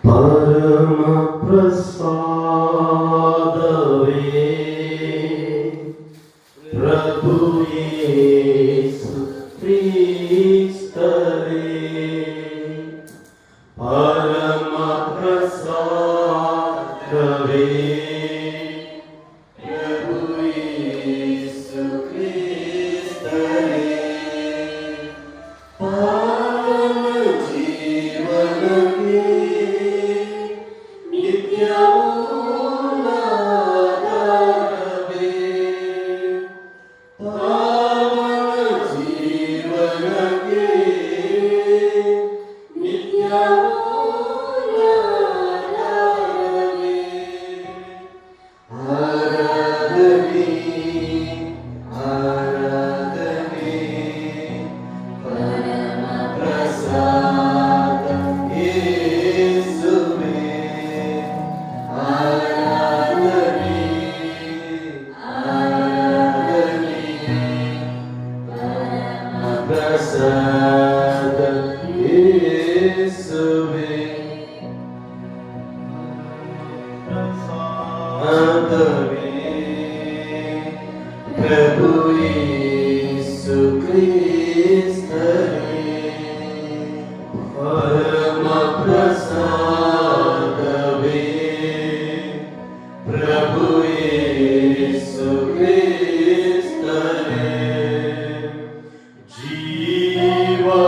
ಪರಮ ಪ್ರಸಾದವೇ ಪ್ರಭು ಯೇಸು ಕ್ರಿಸ್ತರೇ, ಪರಮ ಪ್ರಸಾದವೇ ಪ್ರಭು ಯೇಸು ಕ್ರಿಸ್ತರೇ, ಪರಮ ಜೀವನವೇ ಪ್ರಸಾದ ಯೇಸುವೇ, ಪ್ರಸಾದವೇ ಪ್ರಭು ಯೇಸು ಕ್ರಿಸ್ತರೇ, ಪರಮ ಪ್ರಸಾದವೇ ಪ್ರಭು ಯೇಸು ಕ್ರಿಸ್ತರೇ,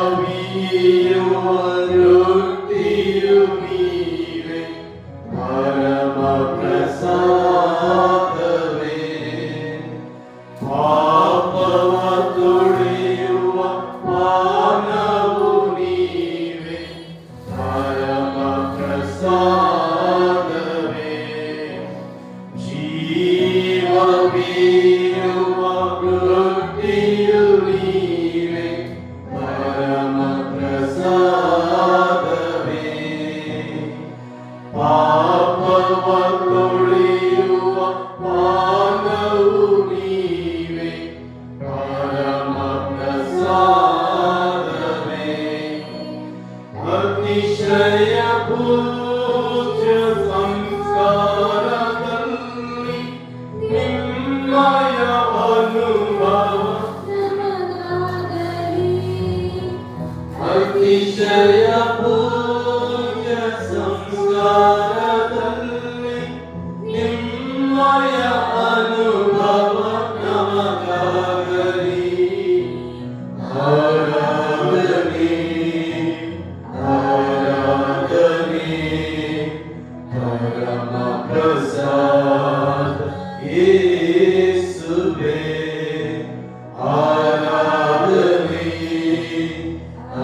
ಜೀವವೀಯುವ ರೊಟ್ಟಿಯು ನೀವೇ, ಪರಮ ಪ್ರಸಾದವೇ ಪಾಪವ ತೊಳೆಯುವ ಪಾನವು ನೀವೇ, ಪರಮ ಪ್ರಸಾದವೇ ಜೀವವೀಯುವ ರೊಟ್ಟಿಯು ನೀವೇ, ಪರಮ ಪ್ರಸಾದವೇ ಪಾಪವ ತೊಳೆಯುವ ಪಾನವು ನೀವೇ, ಪರಮ ಪ್ರಸಾದವೇ ಅತಿಶಯ ಪೂಜ್ಯ ಸಂಸ್ಕಾರದಲ್ಲಿ ನಿಮ್ಮಯ ಅನುಭವ, ಅತಿಶಯ ಪೂಜ್ಯ ಸಂಸ್ಕಾರದಲ್ಲಿ ನಿಮ್ಮಯ ಅನುಭವ ನಮಗಾಗಲಿ. ಆರಾಧನೆ ಆರಾಧನೆ ಪರಮ ಪ್ರಸಾದ ಯೇಸುವೇ, ಆರಾಧನೆ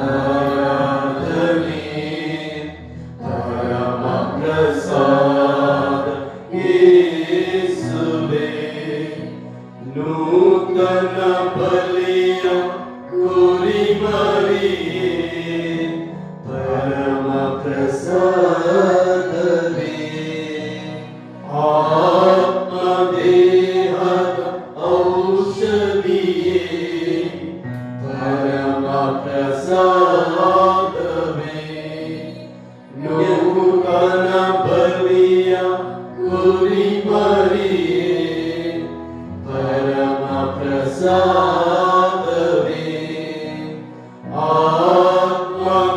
ಆರಾಧನೆ ಪರಮ ಪ್ರಸಾದ ಯೇಸುವೇ, ನೂತನ ಬಲಿಯ ಕುರಿಮರಿಯೇ, ಪರಮ ಪ್ರಸಾದವೇ ಆತ್ಮದೇಹದ ಔಷಧಿಯೇ, ಪರಮ ಪ್ರಸಾದವೇ ನೂತನ ಬಲಿಯ ಕುರಿಮರಿಯೇ, ಪರಮ ಪ್ರಸಾದವೇ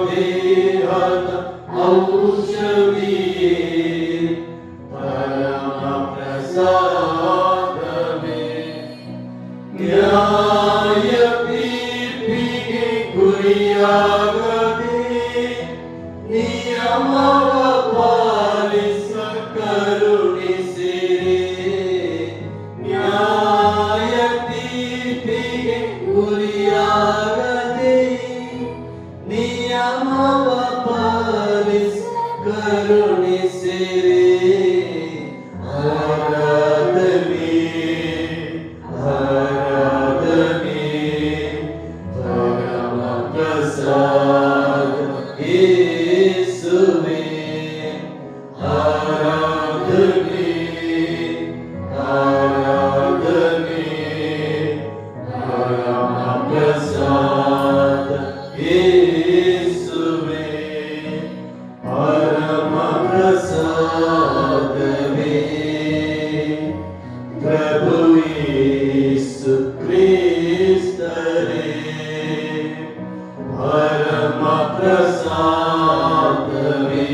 ಆತ್ಮದೇಹದ ಔಷಧಿಯೇ, ಪರಮ ಪ್ರಸಾದವೇ ನ್ಯಾಯ ತೀರ್ಪಿಗೆ ಗುರಿಯಾಗದೆ ನಿಯಮವ ಪಾಲಿಸ ಕರುಣಿಸಿರಿ, ನ್ಯಾಯ ತೀರ್ಪಿಗೆ ಗುರಿಯಾಗದೆ ನಿಯಮವ ಪಾಲಿಸ ಕರುಣಿಸಿರಿ, ಆರಾಧನೆ ಆರಾಧನೆ ಪರಮ ಪ್ರಸಾದ ಯೇಸುವೇ, ಆರಾಧನೆ ಆರಾಧನೆ ಪರಮ ಪ್ರಸಾದ ಯೇಸುವೇ, ಪರಮ ಪ್ರಭು ಯೇಸು ಕ್ರಿಸ್ತರೇ ಪರಮ ಪ್ರಸಾದವೇ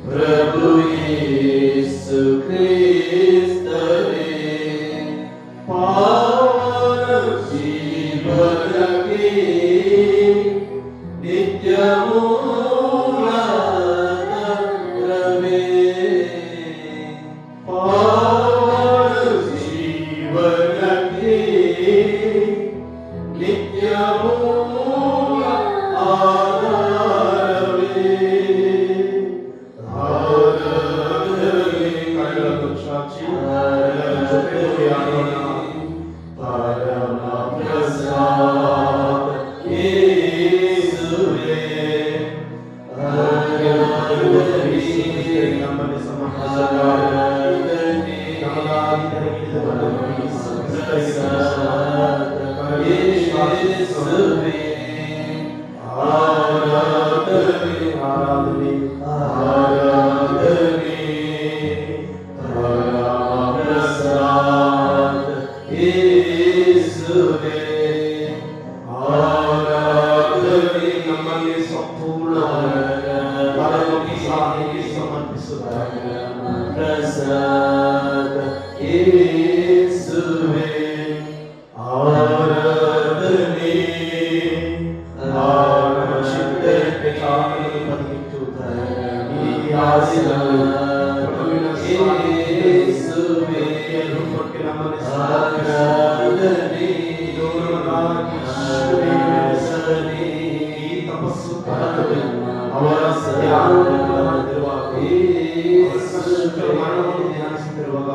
ಪ್ರಭು ಯೇಸು ಕ್ರಿಸ್ತರೇ ಪಾವನ ಜೀವನಕ್ಕೆ ನಿತ್ಯ ಮೂಲತಂತ್ರವೇ ಪಾವನ ಜೀವನಕ್ಕೆ ನಿತ್ಯ ಮೂಲ ಆಧಾರವೇ ಆಧಾರವೇ ಕಣ್ಣು ಚಾಚಿ ಜೊತೆ ಆಡೋಣ ಪರಮ ಪ್ರಸಾದ ಯೇಸುವೇ ನಮ್ಮಲ್ಲಿ ಸಮರ್ಪಿಸಲಾಗಿದೆ ನಮಗಾಗಿ ತೆರೆದಿರುವ ಯೇಸುವೇ ಆರಾಧನೆ ಆರಾಧನೆ ಆರಾಧನೆ ಪರಮ ಪ್ರಸಾದ ಯೇಸುವೇ ಆರಾಧನೆ ನಮ್ಮಲ್ಲಿ ಸಂಪೂರ್ಣ ಸಮರ್ಪಿಸುತ್ತಾರೆ ಪ್ರಸಾದ ಯೇಸುವೇ ಆರಾಧನೆ ಚಿತ್ತಕ್ಕೆ ಕಾರಣದ ಬದುಕಿಟ್ಟುತ್ತಾರೆ ಈ ಆಸೆಗಳು ಪ್ರಭುವಿನ ಯೇಸುವೇ ರೂಪಕ್ಕೆ ನಮ್ಮಲ್ಲಿ ಆರಾಧನೆ ದೂರವಾಗಿ ಸರಿ ಈ ತಪಸ್ಸು ಕಾಲದಲ್ಲಿ ಅವರ ಧ್ಯಾನವಾಗಿರುವಾಗ ಮರಣವನ್ನು ಧ್ಯಾನಿಸುತ್ತಿರುವಾಗ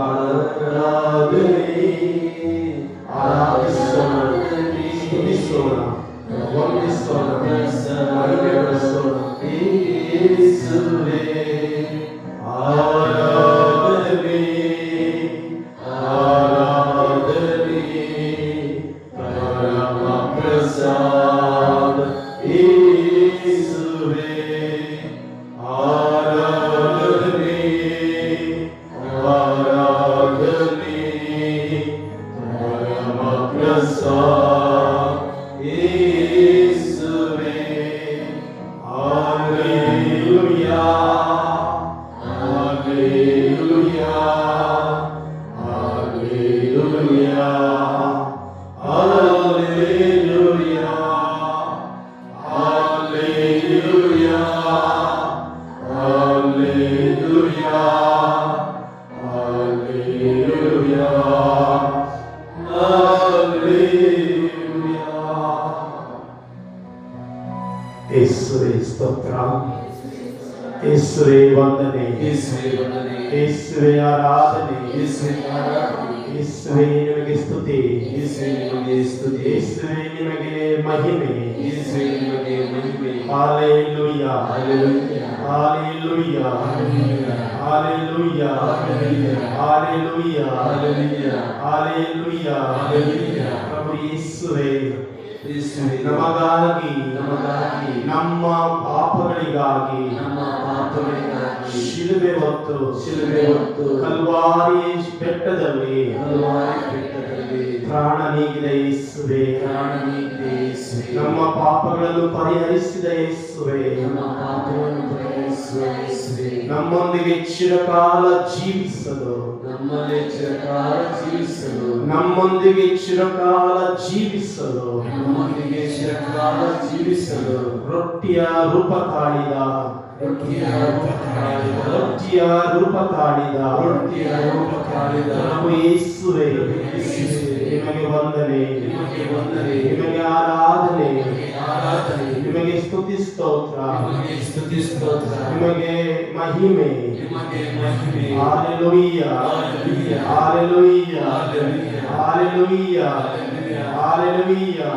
ಆರಾಧಿಸೋಣ ಸ್ತುತಿಸೋಣ ವಂದಿಸೋಣ ಮಹಿಮೆಪಡಿಸೋಣ ಯೇಸುವೇ ಆರಾಧನೆ ಆರಾಧನೆ ಪರಮ ಪ್ರಸಾದ ಯೇಸುವೇ ಆರಾಧನೆ ಆರಾಧನೆ ಪರಮ ಪ್ರಸಾದ ಯೇಸುವೇ hallelujah hallelujah hallelujah hallelujah hallelujah hallelujah hallelujah hallelujah ಯೇಸುವೇ ಸ್ತೋತ್ರ ಯೇಸುವೇ ವಂದನೆ ಯೇಸುವೇ ಆರಾಧನೆ ಯೇಸುವೇ ನಿಮಗೆ ಸ್ತುತಿ ಯೇಸುವೇ ನಿಮಗೆ ಮಹಿಮೆ hallelujah hallelujah hallelujah hallelujah hallelujah ಪ್ರಭು ಯೇಸುವೇ ನಮಗಾಗಿ ನಮ್ಮ ಪಾಪಗಳಿಗಾಗಿ ಶಿಲುಬೆ ಹೊತ್ತು ಕಲ್ವಾರಿ ಬೆಟ್ಟದಲ್ಲಿ ಪ್ರಾಣ ನೀಗಿದ ಯೇಸುವೇ ನಮ್ಮ ಪಾಪಗಳನ್ನು ಪರಿಹರಿಸಿದ ಯೇಸುವೇ ನಮ್ಮೊಂದಿಗೆ ಚಿರಕಾಲ ಜೀವಿಸಲು ನಮ್ಮೊಂದಿಗೆ ಚಿರಕಾಲ ಜೀವಿಸಲು ರೊಟ್ಟಿಯ ರೂಪ ತಾಳಿದ ಪ್ರಭು ಯೇಸುವೇ ನಿಮಗೆ ವಂದನೆ ನಿಮಗೆ ಆರಾಧನೆ ನಿಮಗೆ ಸ್ತುತಿ ಸ್ತೋತ್ರ ನಿಮಗೆ ಮಹಿಮೆ ಹಲ್ಲೆಲೂಯಾ ಹಲ್ಲೆಲೂಯಾ ಹಲ್ಲೆಲೂಯಾ ಹಲ್ಲೆಲೂಯಾ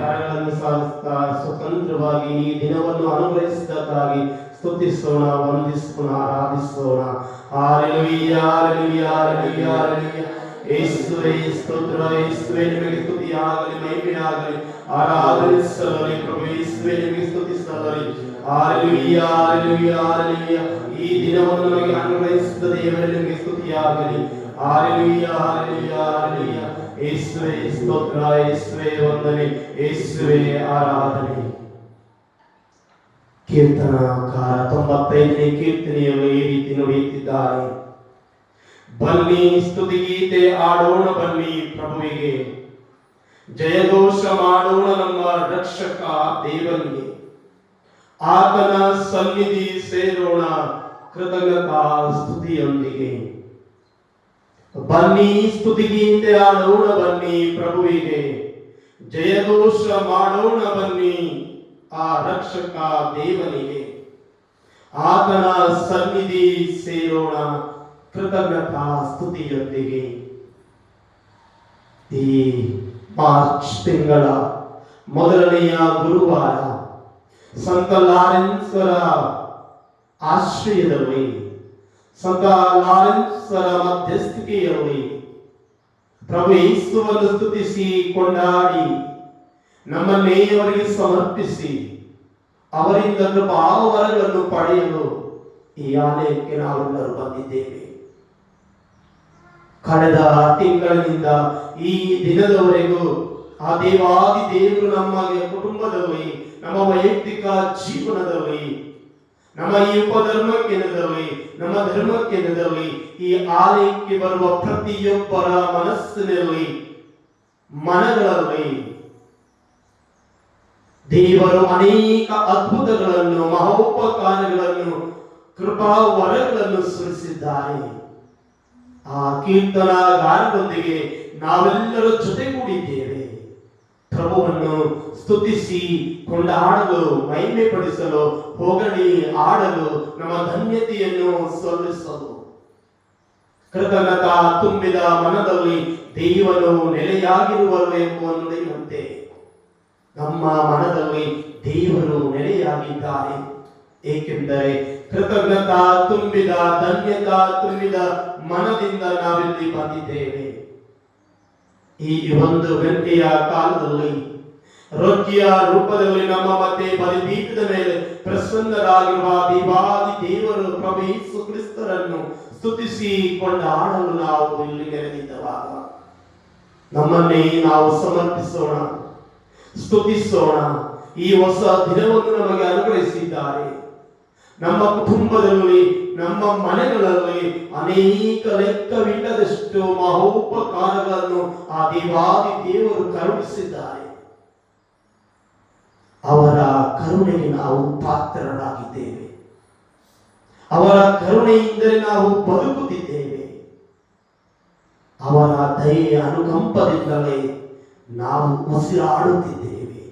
ಕರಗಳನ್ನು ಸಾಧಿಸುತ್ತಾ ಸ್ವತಂತ್ರವಾಗಿ ಈ ದಿನವನ್ನು ಅನುಗ್ರಹಿಸಿದ್ದಕ್ಕಾಗಿ ಸ್ತುತಿಸೋಣ ವಂದಿಸೋಣ ಆರಾಧಿಸೋಣ ಹಲ್ಲೆಲೂಯಾ ಹಲ್ಲೆಲೂಯಾ ಹಲ್ಲೆಲೂಯಾ ಹಲ್ಲೆಲೂಯಾ ಯೇಸುವೇ ಸ್ತೋತ್ರ ಯೇಸುವೇ ನಿಮಗೆ ಸ್ತುತಿಯಾಗಲಿ ಮಹಿಮೆಯಾಗಲಿ ಆರಾಧನೆ ಸಲ್ಲಲಿ ಪ್ರಭು ಯೇಸುವೇ ನಿಮಗೆ ಸ್ತುತಿ ಸಲ್ಲಲಿ ಹಲ್ಲೆಲೂಯಾ ಹಲ್ಲೆಲೂಯಾ ಹಲ್ಲೆಲೂಯಾ ಈ ದಿನವನ್ನು ನಮಗೆ ಅನುಗ್ರಹಿಸಿದ ದೇವರೇ ನಿಮಗೆ ಸ್ತುತಿಯಾಗಲಿ ಹಾಲೆಲೂಯಾ ಹಾಲೆಲೂಯಾ ಹಾಲೆಲೂಯಾ. ಯೇಸುವೇ ಸ್ತೋತ್ರ, ಯೇಸುವೇ ವಂದನೆ, ಯೇಸುವೇ ಆರಾಧನೆ. ಕೀರ್ತನಕಾರ 95ನೇ ಕೀರ್ತನೆಯಲ್ಲಿ ಈ ರೀತಿ ನುಡಿಯುತ್ತಿದ್ದಾರೆ. ಬನ್ನಿ ಸ್ತುತಿಗೀತೆ ಆಡೋಣ, ಬನ್ನಿ ಪ್ರಭುವಿಗೆ ಜಯಘೋಷ ಮಾಡೋಣ ನಮ್ಮ ರಕ್ಷಕ ದೇವನಿಗೆ. ಆತನ ಸನ್ನಿಧಿ ಸೇರೋಣ ಕೃತಜ್ಞತಾ ಸ್ತುತಿಯೊಂದಿಗೆ. ಬನ್ನಿ ಸ್ತುತಿಗೀತೆ ಆಡೋಣ, ಬನ್ನಿ ಪ್ರಭುವಿಗೆ ಜಯಘೋಷ ಮಾಡೋಣ, ಬನ್ನಿ ಆ ರಕ್ಷಕ ದೇವನಿಗೆ. ಆತನ ಸನ್ನಿಧಿ ಸೇರೋಣ ಕೃತಜ್ಞತಾ ಸ್ತುತಿಯೊಂದಿಗೆ. ಈ ಮಾರ್ಚ್ ತಿಂಗಳ ಮೊದಲನೆಯ ಗುರುವಾರ ಸಂತ ಲಾರೆನ್ಸರ ಆಶ್ರಯದಲ್ಲಿ, ಸಂತ ಲಾರೆನ್ಸರ ಮಧ್ಯಸ್ಥಿಕೆಯಲ್ಲಿ ಪ್ರಭು ಯೇಸುವನ್ನು ಸ್ತುತಿಸಿ ಕೊಂಡಾಡಿ ನಮ್ಮನ್ನೇ ಅವರಿಗೆ ಸಮರ್ಪಿಸಿ ಅವರಿಂದ ಕೃಪಾವರಗಳನ್ನು ಪಡೆಯಲು ಈ ಆಲಯಕ್ಕೆ ನಾವೆಲ್ಲರೂ ಬಂದಿದ್ದೇವೆ. ಕಳೆದ ತಿಂಗಳಿನಿಂದ ಈ ದಿನದವರೆಗೂ ಆ ದೇವಾದಿ ದೇವರು ನಮಗೆ ಕುಟುಂಬದಲ್ಲಿ, ನಮ್ಮ ವೈಯಕ್ತಿಕ ಜೀವನದಲ್ಲಿ, ನಮ್ಮ ಈ ಉಪಧರ್ಮ ಕೇಂದ್ರದಲ್ಲಿ, ನಮ್ಮ ಧರ್ಮ ಕೇಂದ್ರದಲ್ಲಿ, ಈ ಆಲಯಕ್ಕೆ ಬರುವ ಪ್ರತಿಯೊಬ್ಬರ ಮನಸ್ಸಿನಲ್ಲಿ, ಮನಗಳಲ್ಲಿ ದೇವರು ಅನೇಕ ಅದ್ಭುತಗಳನ್ನು, ಮಹೋಪಕಾರಗಳನ್ನು, ಕೃಪಾವರಗಳನ್ನು ಸುರಿಸಿದ್ದಾರೆ. ಆ ಕೀರ್ತನಗಾರರೊಂದಿಗೆ ನಾವೆಲ್ಲರೂ ಜೊತೆಗೂಡಿದ್ದೇವೆ. ಪ್ರಭುವನ್ನು ಸ್ತುತಿಸಿ ಕೊಂಡಾಡಲು, ಮಹಿಮೆ ಪಡಿಸಲು, ಹೊಗಳಿ ಆಡಲು, ನಮ್ಮ ಧನ್ಯತೆಯನ್ನು ಸಲ್ಲಿಸಲು. ಕೃತಜ್ಞತಾ ತುಂಬಿದ ಮನದಲ್ಲಿ ದೇವರು ನೆಲೆಯಾಗಿರುವರು ಎಂಬುವಂತೆ ನಮ್ಮ ಮನದಲ್ಲಿ ದೇವರು ನೆಲೆಯಾಗಿದ್ದಾರೆ. ಏಕೆಂದರೆ ಕೃತಜ್ಞತಾ ತುಂಬಿದ, ಧನ್ಯತಾ ತುಂಬಿದ ಮನದಿಂದ ನಾವಿಲ್ಲಿ ಬಂದಿದ್ದೇವೆ. ಈ ಒಂದು ಗಂಟೆಯ ಕಾಲದಲ್ಲಿ ರೊಟ್ಟಿಯ ರೂಪದಲ್ಲಿ ನಮ್ಮ ಮತ್ತೆ ಬಲಿಪೀಠದ ಮೇಲೆ ಪ್ರಸನ್ನರಾಗಿರುವ ದೇವಾದಿ ದೇವರು ಪ್ರಭು ಯೇಸು ಕ್ರಿಸ್ತರನ್ನು ಸ್ತುತಿಸಿ ಕೊಂಡಾಡಲು ನಾವು ಇಲ್ಲಿ ನೆರೆದಿದ್ದವಾಗ ನಮ್ಮನ್ನೇ ನಾವು ಸಮರ್ಪಿಸೋಣ, ಸ್ತುತಿಸೋಣ. ಈ ಹೊಸ ದಿನವನ್ನು ನಮಗೆ ಅನುಗ್ರಹಿಸಿದ್ದಾರೆ. ನಮ್ಮ ಕುಟುಂಬದಲ್ಲಿ, ನಮ್ಮ ಮನೆಗಳಲ್ಲಿ ಅನೇಕ ಲೆಕ್ಕವಿಲ್ಲದಷ್ಟು ಮಹೋಪಕಾರಗಳನ್ನು ಆ ದೇವಾದಿ ದೇವರು ಕರುಣಿಸಿದ್ದಾರೆ. ಅವರ ಕರುಣೆಗೆ ನಾವು ಪಾತ್ರರಾಗಿದ್ದೇವೆ. ಅವರ ಕರುಣೆಯಿಂದಲೇ ನಾವು ಬದುಕುತ್ತಿದ್ದೇವೆ. ಅವರ ದಯೆಯ ಅನುಕಂಪದಿಂದಲೇ ನಾವು ಉಸಿರಾಡುತ್ತಿದ್ದೇವೆ.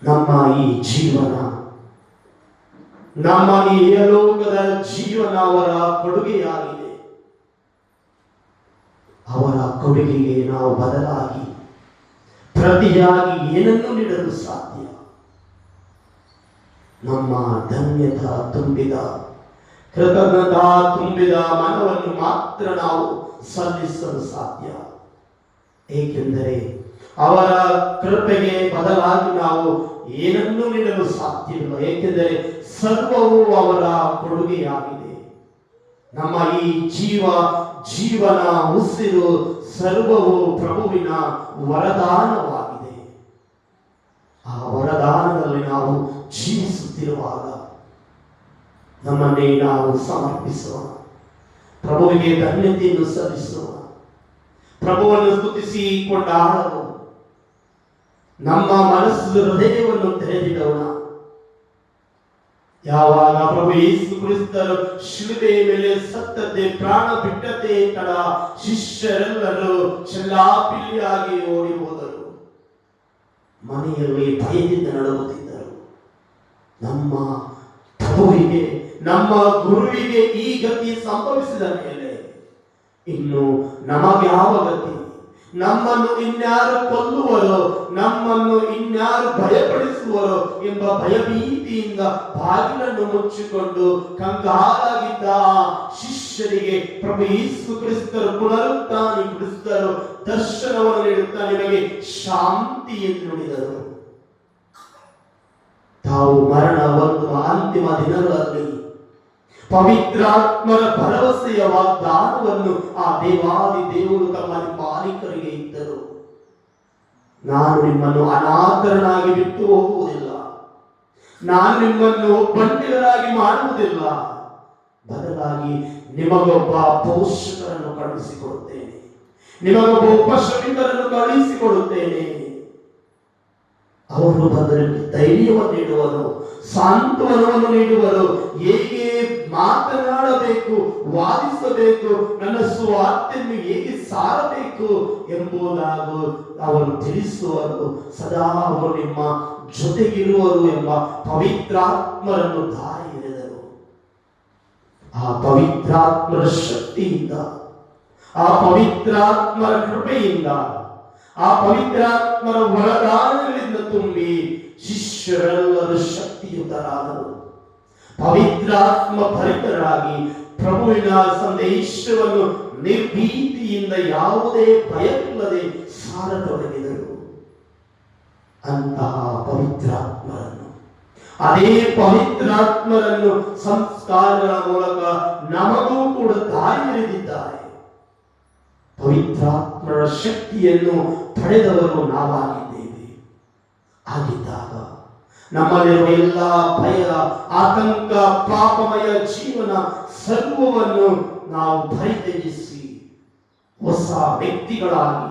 ನಮ್ಮ ಈ ಜೀವನ, ನಮ್ಮ ಈ ಲೋಕದ ಜೀವನ ಅವರ ಕೊಡುಗೆಯಾಗಿದೆ. ಅವರ ಕೊಡುಗೆಗೆ ನಾವು ಬದಲಾಗಿ ಪ್ರತಿಯಾಗಿ ಏನನ್ನು ನೀಡಲು ಸಾಧ್ಯ? ನಮ್ಮ ಧನ್ಯತಾ ತುಂಬಿದ, ಕೃತಜ್ಞತಾ ತುಂಬಿದ ಮನವನ್ನು ಮಾತ್ರ ನಾವು ಸಲ್ಲಿಸಲು ಸಾಧ್ಯ. ಏಕೆಂದರೆ ಅವರ ಕೃಪೆಗೆ ಬದಲಾಗಿ ನಾವು ಏನನ್ನು ನೀಡಲು ಸಾಧ್ಯವಿಲ್ಲ. ಏಕೆಂದರೆ ಸರ್ವವು ಅವರ ಕೊಡುಗೆಯಾಗಿದೆ. ನಮ್ಮ ಈ ಜೀವನ ಉಸಿರು ಸರ್ವವು ಪ್ರಭುವಿನ ವರದಾನವಾಗಿದೆ. ಆ ವರದಾನದಲ್ಲಿ ನಾವು ಜೀವಿಸುತ್ತಿರುವಾಗ ನಮ್ಮನ್ನೇ ನಾವು ಸಮರ್ಪಿಸೋಣ, ಪ್ರಭುವಿಗೆ ಧನ್ಯತೆಯನ್ನು ಸಲ್ಲಿಸೋಣ, ಪ್ರಭುವನ್ನು ಸ್ತುತಿಸಿ ಕೊಂಡಾಡಲು ನಮ್ಮ ಮನಸ್ಸು ಹೃದಯವನ್ನು ತೆರೆದಿಡೋಣ. ಯಾವಾಗ ಪ್ರಭು ಯೇಸು ಕ್ರಿಸ್ತರು ಶಿಲುಬೆಯ ಮೇಲೆ ಸತ್ತದ್ದೇ, ಪ್ರಾಣ ಬಿಟ್ಟದ್ದೇ ತಡ ಶಿಷ್ಯರೆಲ್ಲರೂ ಚೆಲ್ಲಾಪಿಲ್ಲಿಯಾಗಿ ಓಡಿ ಹೋದರು. ಮನೆಯಲ್ಲಿ ಭಯದಿಂದ ನಡುಗುತ್ತಿದ್ದರು. ನಮ್ಮ ಪ್ರಭುವಿಗೆ, ನಮ್ಮ ಗುರುವಿಗೆ ಈ ಗತಿ ಸಂಭವಿಸಿದ ಮೇಲೆ ಇನ್ನು ನಮಗ್ಯಾವ ಗತಿ? ನಮ್ಮನ್ನು ಇನ್ಯಾರು ಕೊಲ್ಲುವರೋ, ನಮ್ಮನ್ನು ಇನ್ಯಾರು ಭಯಪಡಿಸುವರೋ ಎಂಬ ಭಯಭೀತಿಯಿಂದ ಬಾಗಿಲನ್ನು ಮುಚ್ಚಿಕೊಂಡು ಕಂಗಾಲಾಗಿದ್ದ ಶಿಷ್ಯರಿಗೆ ಪ್ರಭು ಯೇಸು ಕ್ರಿಸ್ತರು ಪುನರುತ್ಥಾನ ಕ್ರಿಸ್ತರು ದರ್ಶನವನ್ನು ನೀಡುತ್ತಾ ನಿಮಗೆ ಶಾಂತಿ ಎಂದು ನುಡಿದರು. ತಾವು ಮರಣ ಒಂದು ಅಂತಿಮ ದಿನಗಳಲ್ಲಿ ಪವಿತ್ರಾತ್ಮರ ಭರವಸೆಯ ವಾಗ್ದಾನವನ್ನು ಆ ದೇವಾದಿ ದೇವರು ತಮ್ಮ ಮಾಲೀಕರಿಗೆ ಇದ್ದರು. ನಾನು ನಿಮ್ಮನ್ನು ಅನಾಥರನಾಗಿ ಬಿಟ್ಟು ಹೋಗುವುದಿಲ್ಲ, ನಾನು ನಿಮ್ಮನ್ನು ಒಬ್ಬಂಟಿಗರಾಗಿ ಮಾಡುವುದಿಲ್ಲ, ಬದಲಾಗಿ ನಿಮಗೊಬ್ಬ ಪೋಷಕರನ್ನು ಕಳುಹಿಸಿಕೊಡುತ್ತೇನೆ, ನಿಮಗೊಬ್ಬ ಉಪಶ್ರಮಿಕರನ್ನು ಕಳುಹಿಸಿಕೊಡುತ್ತೇನೆ. ಅವರು ಬಂದವರಿಗೆ ಧೈರ್ಯವನ್ನು ನೀಡುವರು, ಸಾಂತ್ವನವನ್ನು ನೀಡುವರು, ಹೇಗೆ ಮಾತನಾಡಬೇಕು, ವಾದಿಸಬೇಕು, ನನ್ನ ಸುವಾರ್ತೆಯನ್ನು ಹೇಗೆ ಸಾರಬೇಕು ಎಂಬುದಾಗೂ ಅವರು ತಿಳಿಸುವರು. ಸದಾ ಅವರು ನಿಮ್ಮ ಜೊತೆಗಿರುವರು ಎಂಬ ಪವಿತ್ರಾತ್ಮರನ್ನು ದಾರಿ ಎರೆದರು. ಆ ಪವಿತ್ರಾತ್ಮರ ಶಕ್ತಿಯಿಂದ, ಆ ಪವಿತ್ರಾತ್ಮರ ಕೃಪೆಯಿಂದ, ಆ ಪವಿತ್ರಾತ್ಮರ ವರದಾನಗಳಿಂದ ತುಂಬಿ ಶಿಷ್ಯರೆಲ್ಲರೂ ಶಕ್ತಿಯುತರಾದರು. ಪವಿತ್ರಾತ್ಮ ಭರಿತರಾಗಿ ಪ್ರಭುವಿನ ಸಂದೇಶವನ್ನು ನಿರ್ಭೀತಿಯಿಂದ ಯಾವುದೇ ಭಯವಿಲ್ಲದೆ ಸಾರತೊಡಗಿದರು. ಅಂತಹ ಪವಿತ್ರಾತ್ಮರನ್ನು, ಅದೇ ಪವಿತ್ರಾತ್ಮರನ್ನು ಸಂಸ್ಕಾರಗಳ ಮೂಲಕ ನಮಗೂ ಕೂಡ ದಾರಿ ಎರೆದಿದ್ದಾರೆ. ಪವಿತ್ರಾತ್ಮರ ಶಕ್ತಿಯನ್ನು ಪಡೆದವರು ನಾವಾಗಿದ್ದೇವೆ. ಆಗಿದ್ದಾಗ ನಮ್ಮಲ್ಲಿರುವ ಎಲ್ಲ ಭಯ, ಆತಂಕ, ಪಾಪಮಯ ಜೀವನ ಸರ್ವವನ್ನು ನಾವು ಪರಿತ್ಯಜಿಸಿ ಹೊಸ ವ್ಯಕ್ತಿಗಳಾಗಿ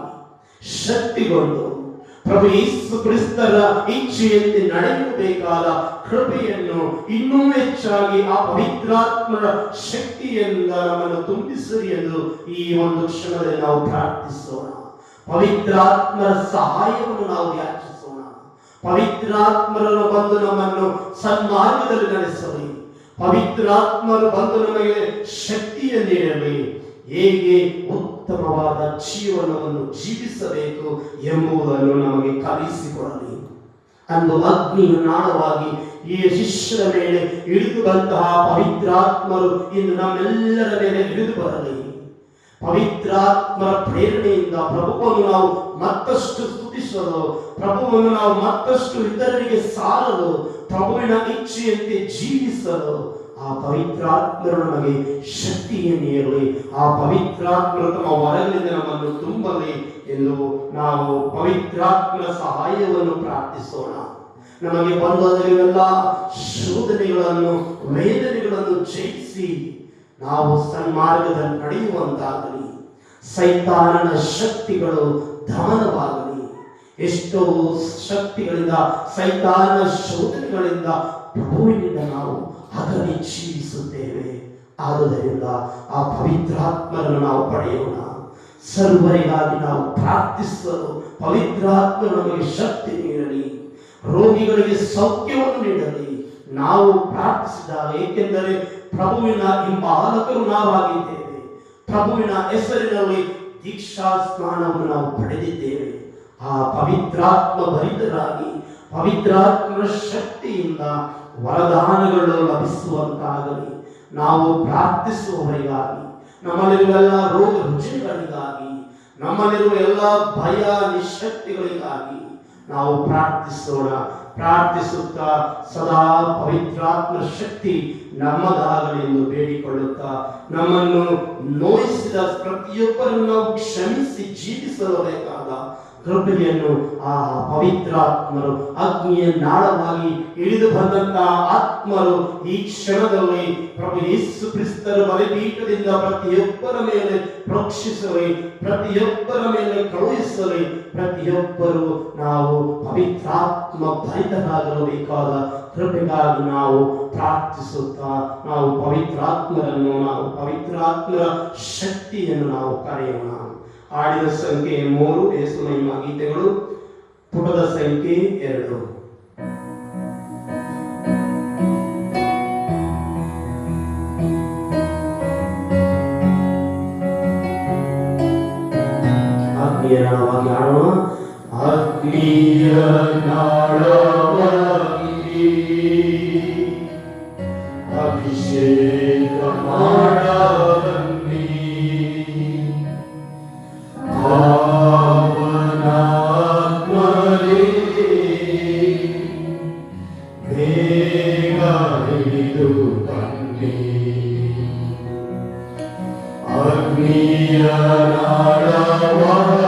ಶಕ್ತಿಗೊಂಡು ಪ್ರಭು ಯೇಸು ಕ್ರಿಸ್ತರ ಇಚ್ಛೆಯಂತೆ ನಡೆಯಬೇಕಾದ ಕೃಪೆಯನ್ನು ಇನ್ನೂ ಹೆಚ್ಚಾಗಿ ಆ ಪವಿತ್ರಾತ್ಮರ ಶಕ್ತಿಯಿಂದ ನಮ್ಮನ್ನು ತುಂಬಿಸಲಿ ಎಂದು ಈ ಒಂದು ಕ್ಷಣದಲ್ಲಿ ನಾವು ಪ್ರಾರ್ಥಿಸೋಣ. ಪವಿತ್ರಾತ್ಮರ ಸಹಾಯವನ್ನು ನಾವು ಯಾಚಿಸೋಣ. ಪವಿತ್ರಾತ್ಮರನ್ನು ಬಂದು ನಮ್ಮನ್ನು ಸನ್ಮಾರ್ಗದಲ್ಲಿ ನಡೆಸಲಿ. ಪವಿತ್ರಾತ್ಮರು ಬಂದು ನಮಗೆ ಶಕ್ತಿಯನ್ನು ನೀಡಲಿ, ಹೇಗೆ ಉತ್ತಮವಾದ ಜೀವನವನ್ನು ಜೀವಿಸಬೇಕು ಎಂಬುದನ್ನು ನಮಗೆ ಕಲಿಸಿಕೊಡಲಿ. ಅಂದು ಅಗ್ನಿಯ ನಾಳವಾಗಿ ಈ ಶಿಷ್ಯರ ಮೇಲೆ ಇಳಿದು ಬಂತಹ ಪವಿತ್ರಾತ್ಮರು ಇಂದು ನಮ್ಮೆಲ್ಲರ ಮೇಲೆ ಇಳಿದು ಬರಲಿ. ಪವಿತ್ರಾತ್ಮರ ಪ್ರೇರಣೆಯಿಂದ ಪ್ರಭುವನ್ನು ನಾವು ಮತ್ತಷ್ಟು ಸ್ತುತಿಸಲು, ಪ್ರಭುವನ್ನು ನಾವು ಮತ್ತಷ್ಟು ಇತರರಿಗೆ ಸಾರಲು, ಪ್ರಭುವಿನ ಇಚ್ಛೆಯಂತೆ ಜೀವಿಸಲು ಆ ಪವಿತ್ರಾತ್ಮರು ನಮಗೆ ಶಕ್ತಿಯನ್ನು ನೀಡಲಿ. ಆ ಪವಿತ್ರಾತ್ಮರು ತಮ್ಮ ವರಗಳಿಂದ ನಮ್ಮನ್ನು ತುಂಬಲಿ ಎಂದು ನಾವು ಪವಿತ್ರಾತ್ಮರ ಸಹಾಯವನ್ನು ಪ್ರಾರ್ಥಿಸೋಣ. ನಮಗೆ ಬಂದವರಿಗೆಲ್ಲ ಶೋಧನೆಗಳನ್ನು, ವೇದನೆಗಳನ್ನು ಜಯಿಸಿ ನಾವು ಸನ್ಮಾರ್ಗದಲ್ಲಿ ನಡೆಯುವಂತಾಗಲಿ. ಸೈತಾನನ ಶಕ್ತಿಗಳು ದಮನವಾಗಲಿ. ಎಷ್ಟೋ ಶಕ್ತಿಗಳಿಂದ, ಸೈತಾನನ ಶೋಧನೆಗಳಿಂದ ಪ್ರಭುವಿನಿಂದ ನಾವು ಅದನ್ನು ಜೀವಿಸುತ್ತೇವೆ. ಆದುದರಿಂದ ಆ ಪವಿತ್ರಾತ್ಮರನ್ನು ನಾವು ಪಡೆಯೋಣ. ಸರ್ವರಿಗಾಗಿ ನಾವು ಪ್ರಾರ್ಥಿಸಲು ಪವಿತ್ರಾತ್ಮರು ನಮಗೆ ಶಕ್ತಿ ನೀಡಲಿ, ರೋಗಿಗಳಿಗೆ ಸೌಖ್ಯವನ್ನು ನೀಡಲಿ. ನಾವು ಪ್ರಾರ್ಥಿಸಿದಾಗ, ಏಕೆಂದರೆ ಪ್ರಭುವಿನ ಹಿಂಬಾಲಕರು ನಾವಾಗಿದ್ದೇವೆ. ಪ್ರಭುವಿನ ಹೆಸರಿನಲ್ಲಿ ದೀಕ್ಷಾ ಸ್ನಾನವನ್ನು ನಾವು ಪಡೆದಿದ್ದೇವೆ. ಆ ಪವಿತ್ರಾತ್ಮ ಭರಿತರಾಗಿ ಪವಿತ್ರಾತ್ಮರ ಶಕ್ತಿಯಿಂದ ವರದಾನಗಳು ಲಭಿಸುವಂತಾಗಲಿ. ನಾವು ಪ್ರಾರ್ಥಿಸುವವರಿಗಾಗಿ, ನಮ್ಮಲ್ಲಿರುವ ಎಲ್ಲ ರೋಗ ರುಜಿನಗಳಿಗಾಗಿ, ನಮ್ಮಲ್ಲಿರುವ ಎಲ್ಲ ಭಯ ನಿಶಕ್ತಿಗಳಿಗಾಗಿ ನಾವು ಪ್ರಾರ್ಥಿಸೋಣ. ಪ್ರಾರ್ಥಿಸುತ್ತಾ ಸದಾ ಪವಿತ್ರಾತ್ಮ ಶಕ್ತಿ ನಮ್ಮದಾಗಲಿ ಎಂದು ಬೇಡಿಕೊಳ್ಳುತ್ತಾ, ನಮ್ಮನ್ನು ನೋಯಿಸಿದ ಪ್ರತಿಯೊಬ್ಬರನ್ನು ನಾವು ಕ್ಷಮಿಸಿ ಜೀವಿಸಲು ಬೇಕಾದ ಕೃಪೆಯನ್ನು ಆ ಪವಿತ್ರಾತ್ಮರು, ಅಗ್ನಿಯ ನಾಳವಾಗಿ ಇಳಿದು ಬಂದಂತಹ ಆತ್ಮರು ಈ ಕ್ಷಣದಲ್ಲಿ ಪ್ರಭು ಯೇಸು ಕ್ರಿಸ್ತರ ಬಲಿಪೀಠದಿಂದ ಪ್ರತಿಯೊಬ್ಬರ ಮೇಲೆ ಪ್ರೋಕ್ಷಿಸಲಿ, ಪ್ರತಿಯೊಬ್ಬರ ಮೇಲೆ ಕಳುಹಿಸಲಿ. ಪ್ರತಿಯೊಬ್ಬರು ನಾವು ಪವಿತ್ರಾತ್ಮ ಭರಿತರಾಗಲು ಬೇಕಾದ ಕೃಪೆಗಾಗಿ ನಾವು ಪ್ರಾರ್ಥಿಸುತ್ತಾ, ನಾವು ಪವಿತ್ರಾತ್ಮರ ಶಕ್ತಿಯನ್ನು ನಾವು ಕರೆಯೋಣ. ಹಾಡಿನ ಸಂಖ್ಯೆ 3 ಯೇಸು ಮಹಿಮಾ ಗೀತೆಗಳು, ಪುಟದ ಸಂಖ್ಯೆ 2. ಅಗ್ನಿಯ ನಾಳವಾಗಿ ಹಾಡೋಣ. ಅಗ್ನಿಯ ನಾಳವಾಗಿ ಅಭಿಷೇಕ ಮಾಡಬನ್ನಿ, ಪಾವನಾತ್ಮರೇ ಬೇಗ ಹಿಡಿದು ಬನ್ನಿ. ನಾಳವಾಗಿ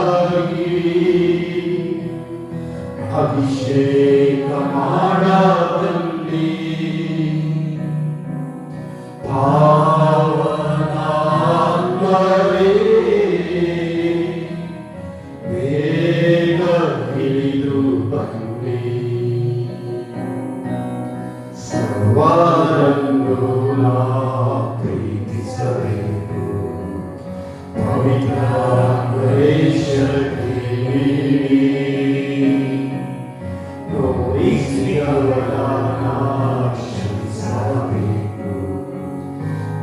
ಅಭಿಷೇಕ ಮಾಡಬಲ್ಲಿ ಪಾವನಾತ್ಮರೇ ಬೇಗ ಇಳಿದು ಬನ್ನಿ. ಸರ್ವರನ್ನು ನಾ ಪ್ರೀತಿಸಬೇಕು, ಪವಿತ್ರಾತ್ಮರೇ ಶಕ್ತಿ ನೀಡಿ ನೋಯಿಸಿದವರನ್ನ ಕ್ಷಮಿಸಬೇಕು.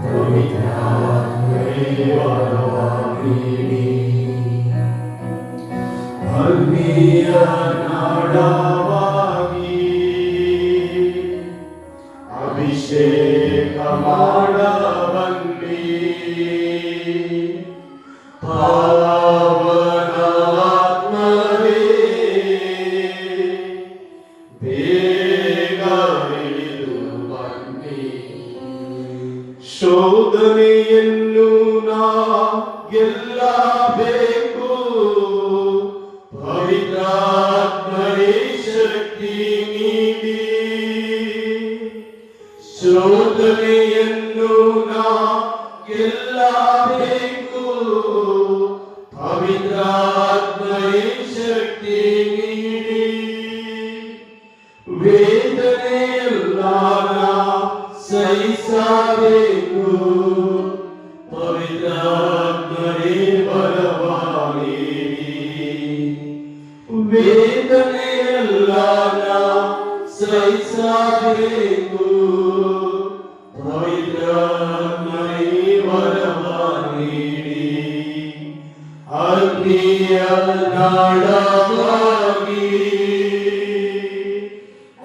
ಪವಿತ್ರಾತ್ಮರೇ ವರವಾಗಿ ನೀಡಿ ಅಗ್ನಿಯ ನಾಳವಾಗಿ ಅಭಿಷೇಕ ಮಾಡಬಲ್ಲಿ ಪಾವನಾತ್ಮರೇ ಬೇಗ ಇಳಿದು ಬನ್ನಿ. ಶೋಧನೆಯನ್ನು ನಾ ಗೆಲ್ಲಬೇಕು, ಪವಿತ್ರಾತ್ಮರೇ ಶಕ್ತಿ ನೀಡಿ. ಶೋಧನೆಯನ್ನು ನಾ ಗೆಲ್ಲಬೇಕು, ಪವಿತ್ರಾತ್ಮರೇ ಶಕ್ತಿ ನೀಡಿ. ವೇದನೆಯೆಲ್ಲ ನಾ ಸಹಿಸಬೇಕು, ಪವಿತ್ರಾತ್ಮರೇ ಬಲವಾಗಿ. ವೇದನೆಯೆಲ್ಲ ನಾ ಸಹಿಸಬೇಕು, ಪವಿತ್ರಾತ್ಮರೇ ಬಲವಾಗಿ. ಅಗ್ನಿಯ ನಾಳವಾಗಿ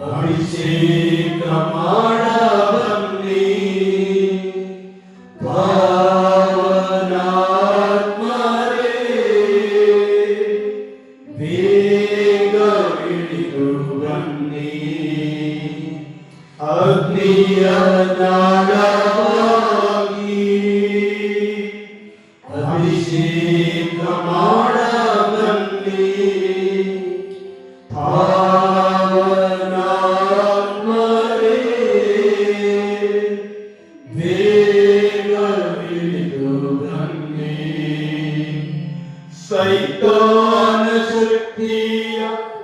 ಅಭಿಷೇಕ ಮಾಡಬಲ್ಲಿ ಪಾವನಾತ್ಮರೇ ಬೇಗ ಇಳಿದು ಬನ್ನಿ. ಅಗ್ನಿಯ ನಾಳವಾಗಿ ಅಭಿಷೇಕ ಮಾಡಬಲ್ಲಿ ಪಾವನಾತ್ಮರೇ ಬೇಗ ಇಳಿದು ಬನ್ನಿ. ಸೈತಾನ ಶಕ್ತಿಯ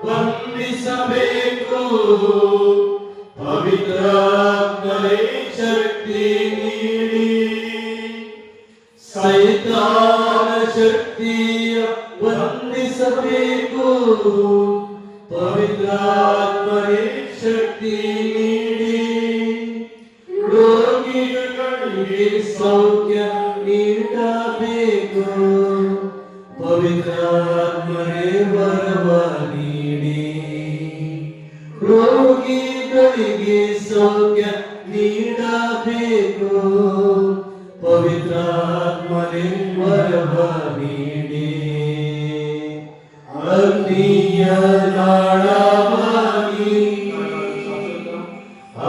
ಬಂಧಿಸಬೇಕು, ಪವಿತ್ರಾತ್ಮರೇ ಶಕ್ತಿ ನೀಡಿ. ಸೈತಾನ ಶಕ್ತಿಯ ಬಂಧಿಸಬೇಕು, ಪವಿತ್ರಾತ್ಮರೇ ಶಕ್ತಿ ನೀಡಿ. ರೋಗಿಗಳಿಗೆ ಸೌಖ್ಯ ನೀಡಬೇಕು, ಪವಿತ್ರಾತ್ಮರೇ ವರವ ನೀಡಿ. ರೋಗಿಗಳಿಗೆ ಸೌಖ್ಯ ನೀಡಬೇಕು, ಪವಿತ್ರಾತ್ಮರೇ ವರವ ನೀಡಿ. ಅಗ್ನಿಯ ನಾಳವಾಗಿ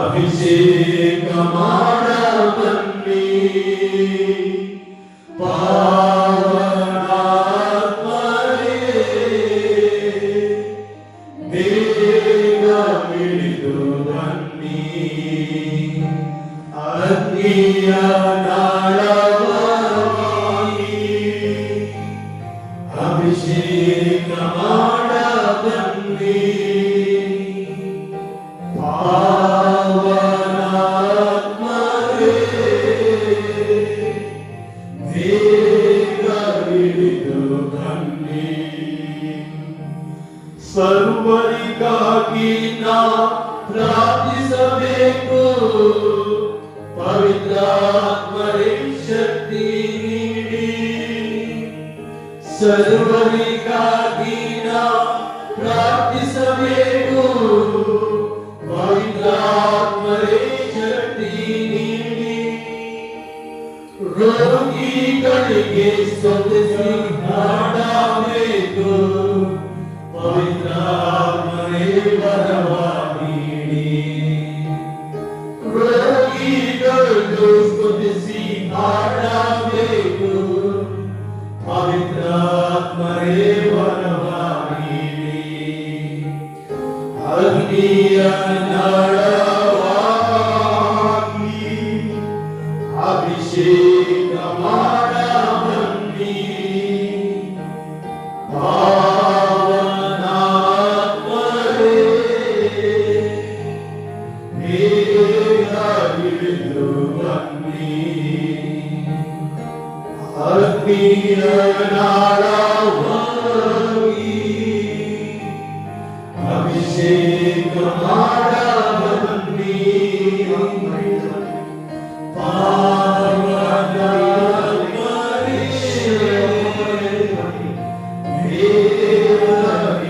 ಅಭಿಷೇಕ ಮಾಡಬಲ್ಲಿ ಪಾವನಾತ್ಮರೇ ಬೇಗ ಇಳಿದು ಬನ್ನಿ. ಅಗ್ನಿಯ ನಾಳವಾಗಿ ಅಭಿಷೇಕ ಮಾಡಬಲ್ಲಿ ಪಾವನಾತ್ಮರೇ ಬೇಗ ಇಳಿದು ಬನ್ನಿ. ಸರ್ವರಿಗಾಗಿ ನಾ ಪ್ರಾರ್ಥಿಸಬೇಕು, ಪವಿತ್ರಾತ್ಮರೇ ಶಕ್ತಿ ನೀಡಿ. ಸರ್ವರಿಗಾಗಿ ನಾ ಪ್ರಾರ್ಥಿಸಬೇಕು, ಪವಿತ್ರಾತ್ಮರೇ ಶಕ್ತಿ ನೀಡಿ. ರೋಗಿಗಳಿಗೆ ಸ್ತುತಿಸಿ ಹಾಡಬೇಕು, ಪವಿತ್ರಾತ್ಮರೇ ವರವ ನೀಡಿ. ರೋಗಿಗಳು ಸ್ತುತಿಸಿ ಹಾಡಬೇಕು, ಅಭಿಷೇಕ ಮಾಡಬನ್ನಿ ಪಾವನ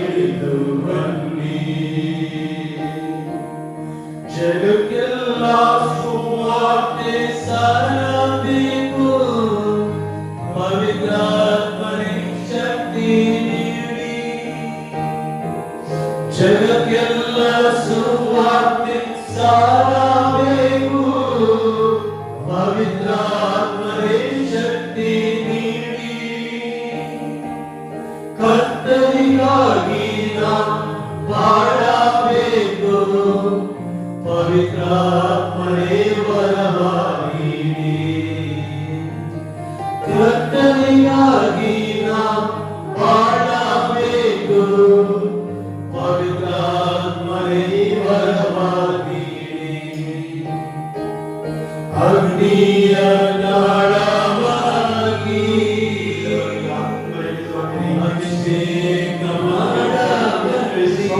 ಇಳಿದು ಬನ್ನಿ ಜಗಕ್ಕೆಲ್ಲ ಸುವಾರ್ತೆ ಸಾರಬೇಕು ಪವಿತ್ರಾತ್ಮನೇ ಶಕ್ತಿ ನೀಡಿ ಜಗಕ್ಕೆಲ್ಲ ಸುವಾರ್ತೆ ಸಾರಬೇಕು ಪವಿತ್ರಾತ್ಮನೇ ಶಕ್ತಿ ನೀಡಿ ಕರ್ತನಿಗಾಗಿ ನಾ ಬಾಳಬೇಕು ಪವಿತ್ರಾತ್ಮನೇ ವರವಾಗಿ ಕರ್ತನಿಗಾಗಿ ನಾ ಬಾಳಬೇಕು ಪವಿತ್ರಾತ್ಮನೇ ವರವಾಗಿ ಅಗ್ನಿಯ ನಾಳವಾಗಿ ಅಭಿಷೇಕ ಮಾಡಬನ್ನಿ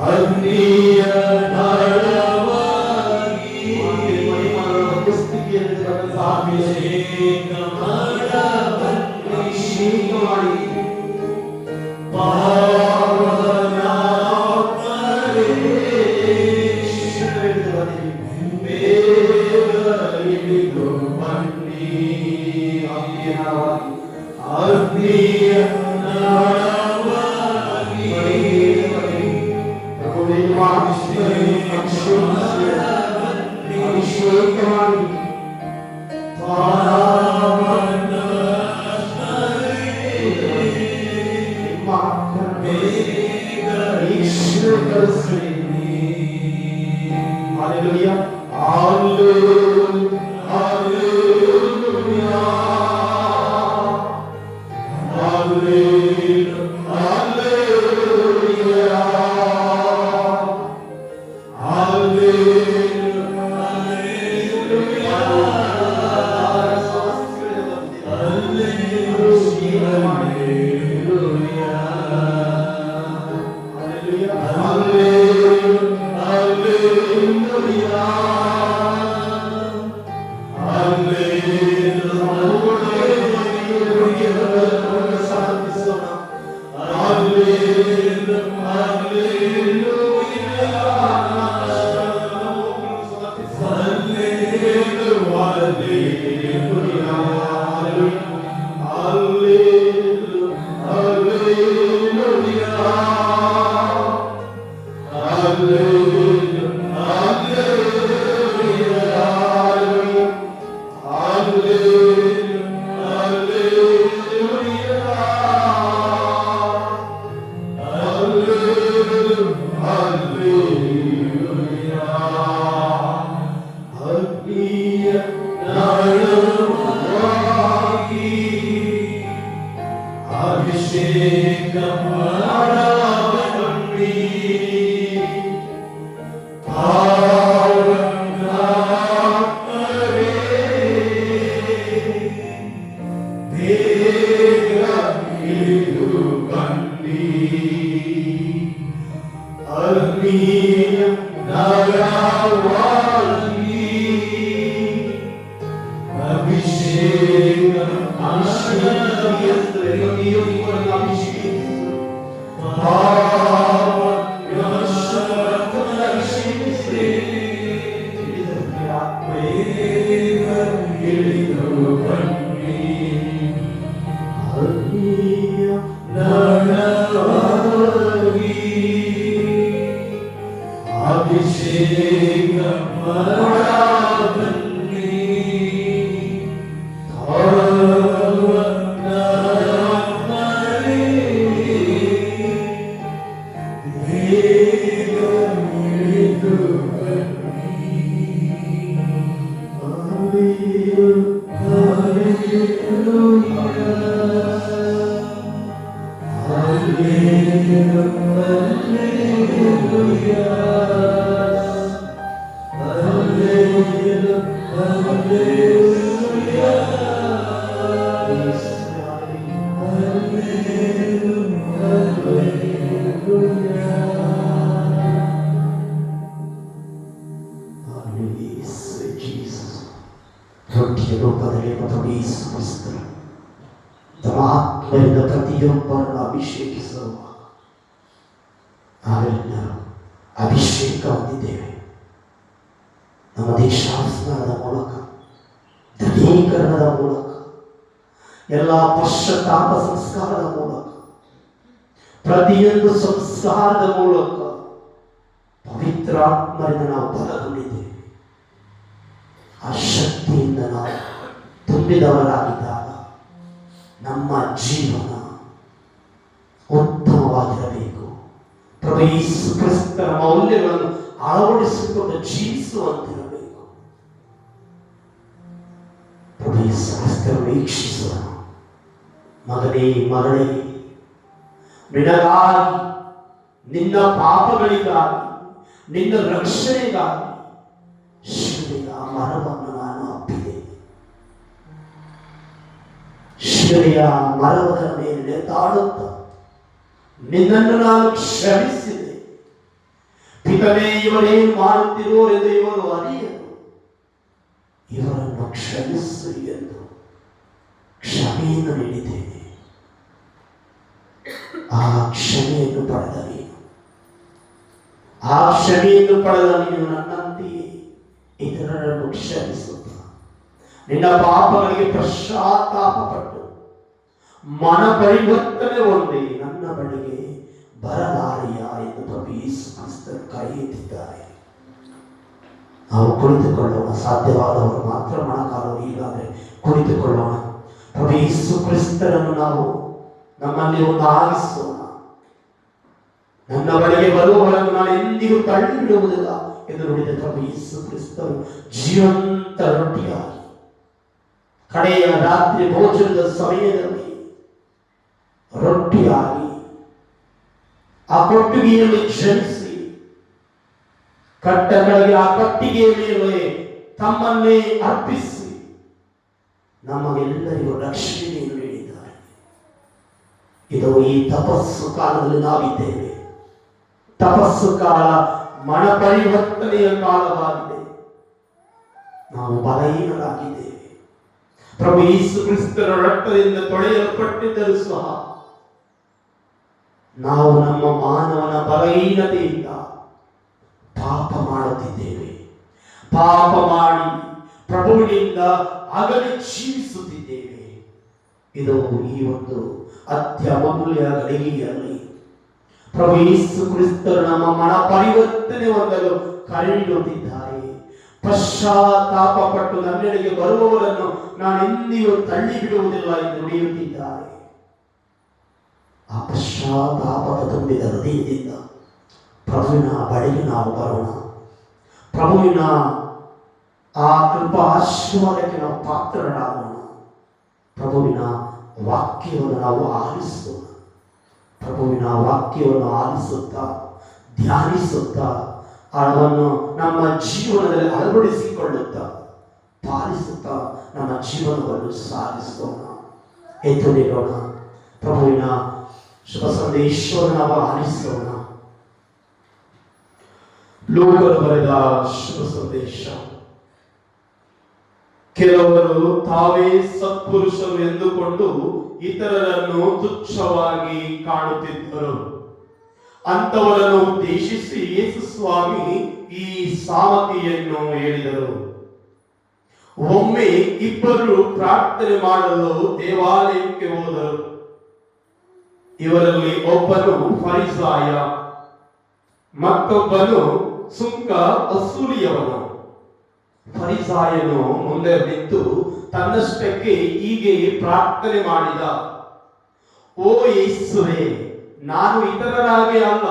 ಅಗ್ನಿಯ ನಾಳವಾಗಿ ಅಭಿಷೇಕ ಮಾಡಬನ್ನಿ Hallelujah. ರೊಟ್ಟಿಯ ರೂಪದಲ್ಲಿ ಮತ್ತು ಯೇಸು ಕ್ರಿಸ್ತರು ತಮ್ಮ ಆತ್ಮದಿಂದ ಪ್ರತಿಯೊಬ್ಬರನ್ನು ಅಭಿಷೇಕಿಸುವ ನಾವೆಲ್ಲರೂ ಅಭಿಷೇಕ ಹೊಂದಿದ್ದೇವೆ. ನಮ್ಮ ದೇಶಾಸ್ನಾನದ ಮೂಲಕ, ದೃಢೀಕರಣದ ಮೂಲಕ, ಎಲ್ಲ ಪಶ್ಚಾತ್ತಾಪ ಸಂಸ್ಕಾರದ ಮೂಲಕ, ಪ್ರತಿಯೊಂದು ಸಂಸ್ಕಾರದ ಮೂಲಕ ಪವಿತ್ರಾತ್ಮರಿಂದ ನಾವು ಬಲಗೊಂಡಿದ್ದೇವೆ. ಆ ಶಕ್ತಿಯಿಂದ ನಾವು ತುಂಬಿದವರಾಗಿದ್ದಾಗ ನಮ್ಮ ಜೀವನ ಉತ್ತಮವಾಗಿರಬೇಕು. ಪ್ರಭು ಯೇಸು ಕ್ರಿಸ್ತರ ಮೌಲ್ಯಗಳನ್ನು ಅಳವಡಿಸಿಕೊಂಡು ಜೀವಿಸುವಂತಿರಬೇಕು. ಪ್ರಭು ಯೇಸು ಕ್ರಿಸ್ತರು ವೀಕ್ಷಿಸುವ ಮಗನೇ, ಮಗಳೇ, ನಿನಗಾಗಿ, ನಿನ್ನ ಪಾಪಗಳಿಗಾಗಿ, ನಿನ್ನ ರಕ್ಷಣೆಗಾಗಿ ಶಿಲೆಯ ಮರವನ್ನು ನಾನು ಅಪ್ಪಿದೆ. ಶಿಲೆಯ ಮರದ ಮೇಲೆ ತಾಡುತ್ತ ನಿನ್ನನ್ನು ನಾನು ಕ್ಷಮಿಸಿದೆ. ಪಿತನೇ, ಇವರೇನು ಮಾಡುತ್ತಿರೋರೆಂದು ಇವರು ಅರಿಯರು, ಇವರನ್ನು ಕ್ಷಮಿಸು ಎಂದು ಕ್ಷಮೆಯನ್ನು ನೀಡಿದ್ದೇನೆ. ಆ ಕ್ಷಮೆಯನ್ನು ಪಡೆದ ನೀನು, ಆ ಕ್ಷಮೆಯನ್ನು ಪಡೆದ ನೀನು ನನ್ನಂತೆಯೇ ಇತರರನ್ನು ಕ್ಷಮಿಸುತ್ತ ನಿನ್ನ ಪಾಪಗಳಿಗೆ ಪಶ್ಚಾತ್ತಾಪ ಪಟ್ಟು ಮನ ಪರಿವರ್ತನೆ ಹೊಂದಿ ನನ್ನ ಬಳಿಗೆ ಬರಲಾರೆಯ ಎಂದು ಪ್ರಭು ಯೇಸು ಕ್ರಿಸ್ತರು ಕೈ ಎತ್ತಿದ್ದಾರೆ. ನಾವು ಕುಳಿತುಕೊಳ್ಳೋಣ. ಸಾಧ್ಯವಾದವರು ಮಾತ್ರ ಮೊಣಕಾಲರು, ಹೀಗಾದರೆ ಕುಳಿತುಕೊಳ್ಳೋಣ. ಪ್ರಭು ಯೇಸು ಕ್ರಿಸ್ತರನ್ನು ನಾವು ನಮ್ಮಲ್ಲಿ ಒಂದು ಆಗಿಸೋಣ. ನನ್ನ ಬಳಿಗೆ ಬರುವವರನ್ನು ನಾನು ಎಂದಿಗೂ ತಳ್ಳಿ ಬಿಡುವುದಿಲ್ಲ ಎಂದು ನುಡಿದ ಪ್ರಭು ಯೇಸು ಕ್ರಿಸ್ತರು ಜೀವಂತ ರೊಟ್ಟಿಯಾಗಿ ಕಡೆಯ ರಾತ್ರಿ ಭೋಜನದ ಸಮಯದಲ್ಲಿ ರೊಟ್ಟಿಯಾಗಿ ಆ ಕೊಟ್ಟಿಗೆಯಲ್ಲಿ ಜನಿಸಿ ಕಟ್ಟಗಳಿಗೆ ಆ ಕಟ್ಟಿಗೆಯ ಮೇಲೆ ತಮ್ಮನ್ನೇ ಅರ್ಪಿಸಿ ನಮಗೆಲ್ಲರಿಗೂ ರಕ್ಷಣೆಯನ್ನು ನೀಡಿದ್ದಾರೆ. ಇದು ಈ ತಪಸ್ಸು ಕಾಲದಲ್ಲಿ ನಾವಿದ್ದೇವೆ. ತಪಸ್ಸು ಕಾಲ ಮನ ಪರಿವರ್ತನೆಯ ಕಾಲವಾಗಿದೆ. ನಾವು ಬಲಹೀನರಾಗಿದ್ದೇವೆ. ಪ್ರಭು ಯೇಸು ಕ್ರಿಸ್ತರ ರಕ್ತದಿಂದ ತೊಳೆಯಲ್ಪಟ್ಟಿದ್ದರೂ ಸಹ ನಾವು ನಮ್ಮ ಮಾನವನ ಬಲಹೀನತೆಯಿಂದ ಪಾಪ ಮಾಡುತ್ತಿದ್ದೇವೆ. ಪಾಪ ಮಾಡಿ ಪ್ರಭುವಿನಿಂದ ಅಗಲಿ ಜೀವಿಸುತ್ತಿದ್ದೇವೆ. ಇದು ಈ ಒಂದು ಅತ್ಯಮೂಲ್ಯ ಗಳಿಗೆಯಲ್ಲಿ ಪ್ರಭು ಯೇಸು ಕ್ರಿಸ್ತರು ನಮ್ಮ ಮನ ಪರಿವರ್ತನೆ ಹೊಂದಲು ಕರೆ ನೀಡುತ್ತಿದ್ದಾರೆ. ಪಶ್ಚಾತ್ತಾಪ ಪಟ್ಟು ನನ್ನೆಡೆಗೆ ಬರುವವರನ್ನು ನಾನು ಎಂದಿಗೂ ತಳ್ಳಿ ಬಿಡುವುದಿಲ್ಲ ಎಂದು ನುಡಿಯುತ್ತಿದ್ದಾರೆ. ಆ ಪಶ್ಚಾತ್ತಾಪದ ತುಂಬಿದ ಹೃದಯದಿಂದ ಪ್ರಭುವಿನ ಬಳಿಗೆ ನಾವು ಬರೋಣ. ಪ್ರಭುವಿನ ಆ ಕೃಪಾ ಆಶೀರ್ವಾದಕ್ಕೆ ನಾವು ಪಾತ್ರರಾಗೋಣ. ಪ್ರಭುವಿನ ವಾಕ್ಯವನ್ನು ನಾವು ಆಲಿಸೋಣ. ಪ್ರಭುವಿನ ವಾಕ್ಯವನ್ನು ಆಲಿಸುತ್ತಾ ಧ್ಯಾನಿಸುತ್ತಾ ಅದನ್ನು ನಮ್ಮ ಜೀವನದಲ್ಲಿ ಅಳವಡಿಸಿಕೊಳ್ಳುತ್ತಾ ಪಾಲಿಸುತ್ತಾ ನಮ್ಮ ಜೀವನವನ್ನು ಸಾಗಿಸೋಣ. ಎದ್ದು ನಿಲ್ಲೋಣ. ಪ್ರಭುವಿನ ಶುಭ ಸಂದೇಶವನ್ನು ನಾವು ಆಲಿಸೋಣ. ಲೂಕನು ಬರೆದ ಶುಭ ಸಂದೇಶ. ಕೆಲವರು ತಾವೇ ಸತ್ಪುರುಷರು ಎಂದುಕೊಂಡು ಇತರರನ್ನು ತುಚ್ಛವಾಗಿ ಕಾಣುತ್ತಿದ್ದರು. ಅಂತವರನ್ನು ಉದ್ದೇಶಿಸಿ ಯೇಸು ಸ್ವಾಮಿ ಈ ಸಾಮರ್ಥ್ಯವನ್ನು ಹೇಳಿದರು. ಒಮ್ಮೆ ಇಬ್ಬರು ಪ್ರಾರ್ಥನೆ ಮಾಡಲು ದೇವಾಲಯಕ್ಕೆ ಹೋದರು. ಇವರಲ್ಲಿ ಒಬ್ಬನು ಫರಿಸಾಯ, ಮತ್ತೊಬ್ಬನು ಸುಂಕ ವಸೂಲಿಯವನು. ಫರಿಸಾಯನು ಮುಂದೆ ನಿಂತು ತನ್ನಷ್ಟಕ್ಕೆ ಹೀಗೆ ಪ್ರಾರ್ಥನೆ ಮಾಡಿದ. ಓ ಯೇಸುವೇ, ನಾನು ಇತರರಾಗೆ ಅಲ್ಲ,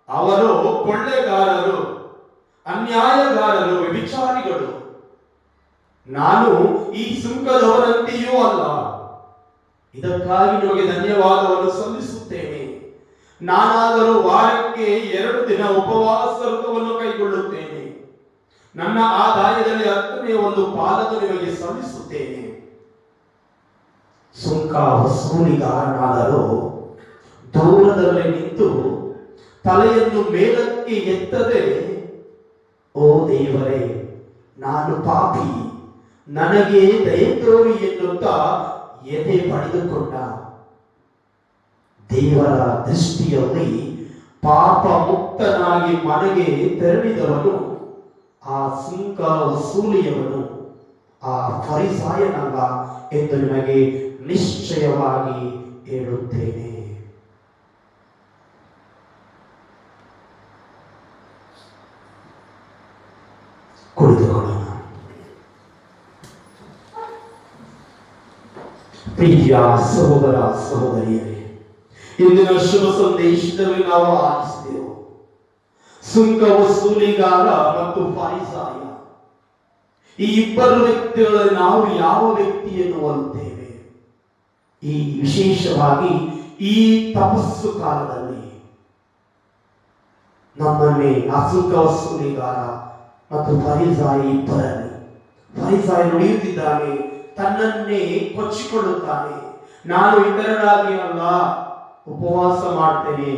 ಅವರು ಕೊಳ್ಳೆಗಾರರು, ಅನ್ಯಾಯಗಾರರು, ವ್ಯಭಿಚಾರಿಗಳು. ನಾನು ಈ ಸುಂಕದವರಂತೆಯೂ ಅಲ್ಲ. ಇದಕ್ಕಾಗಿ ನಿಮಗೆ ಧನ್ಯವಾದವನ್ನು ಸಲ್ಲಿಸುತ್ತೇನೆ. ನಾನಾದರೂ ವಾರಕ್ಕೆ 2 ದಿನ ಉಪವಾಸ ವ್ರತವನ್ನು ಕೈಗೊಳ್ಳುತ್ತೇನೆ. ನನ್ನ ಆದಾಯದಲ್ಲಿ 10ನೇ 1 ಪಾಲನ್ನು ನಿಮಗೆ ಸಲ್ಲಿಸುತ್ತೇನೆ. ಸುಂಕ ವಸೂಲಿಗಾರನಾದರೂ ದೂರದಲ್ಲಿ ನಿಂತು ತಲೆಯನ್ನು ಮೇಲಕ್ಕೆ ಎತ್ತದೆ, ಓ ದೇವರೇ, ನಾನು ಪಾಪಿ, ನನಗೆ ದಯೆ ತೋರಿ ಎನ್ನುತ್ತಾ ಎದೆ ಪಡೆದುಕೊಂಡ. ದೇವರ ದೃಷ್ಟಿಯಲ್ಲಿ ಪಾಪ ಮುಕ್ತನಾಗಿ ಮನೆಗೆ ತೆರಳಿದವನು ಆ ಸುಂಕ ವಸೂಲಿಯವನು ಆ ಫರಿಸಾಯನಲ್ಲ ಎಂದು ನಿಮಗೆ ನಿಶ್ಚಯವಾಗಿ ಹೇಳುತ್ತೇನೆ. ಕುಳಿತುಕೊಳ್ಳೋಣ. ಪ್ರಿಯ ಸಹೋದರ ಸಹೋದರಿಯರೇ, ಇಂದಿನ ಶುಭ ಸಂದೇಶದಲ್ಲಿ ನಾವು ಆಲಿಸಿದೆವು ಸುಂಕ ವಸೂಲಿಗಾರ ಮತ್ತು ಫರಿಸಾಯ. ಈ ಇಬ್ಬರು ವ್ಯಕ್ತಿಗಳಲ್ಲಿ ನಾವು ಯಾವ ವ್ಯಕ್ತಿಯನ್ನು ಹೋಲುತ್ತೇವೆ? ಈ ವಿಶೇಷವಾಗಿ ಈ ತಪಸ್ಸು ಕಾಲದಲ್ಲಿ ನಮ್ಮನ್ನೇ ಆ ಸುಂಕ ವಸೂಲಿಗಾರ ಮತ್ತು ಫರಿಸಾಯ ಇಬ್ಬರಲ್ಲಿ, ಫರಿಸಾಯ ನುಡಿಯುತ್ತಿದ್ದಾನೆ, ತನ್ನನ್ನೇ ಕೊಚ್ಚಿಕೊಳ್ಳುತ್ತಾನೆ, ನಾನು ಇತರರಾಗಿ ಅಲ್ಲ ಉಪವಾಸ ಮಾಡ್ತೇನೆ.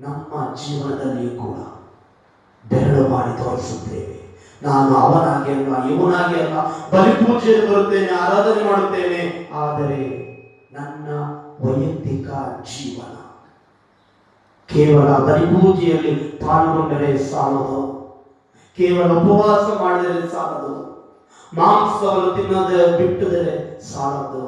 ನಮ್ಮ ಜೀವನದಲ್ಲಿಯೂ ಕೂಡ ಬೆರಳು ಮಾಡಿ ತೋರಿಸುತ್ತೇವೆ, ನಾನು ಅವನಾಗಿ ಅಲ್ಲ ಇವನಾಗಿ ಅಲ್ಲ, ಬಲಿಪೂಜೆಗೆ ಬರುತ್ತೇನೆ, ಆರಾಧನೆ ಮಾಡುತ್ತೇನೆ, ಆದರೆ ನನ್ನ ವೈಯಕ್ತಿಕ ಜೀವನ ಕೇವಲ ಬಲಿಪೂಜೆಯಲ್ಲಿ ಪಾಲ್ಗೊಂಡರೆ ಸಾಲದು, ಕೇವಲ ಉಪವಾಸ ಮಾಡಿದರೆ ಸಾಲದು, ಮಾಂಸವನ್ನು ತಿನ್ನದೆ ಬಿಟ್ಟದರೆ ಸಾಲದು.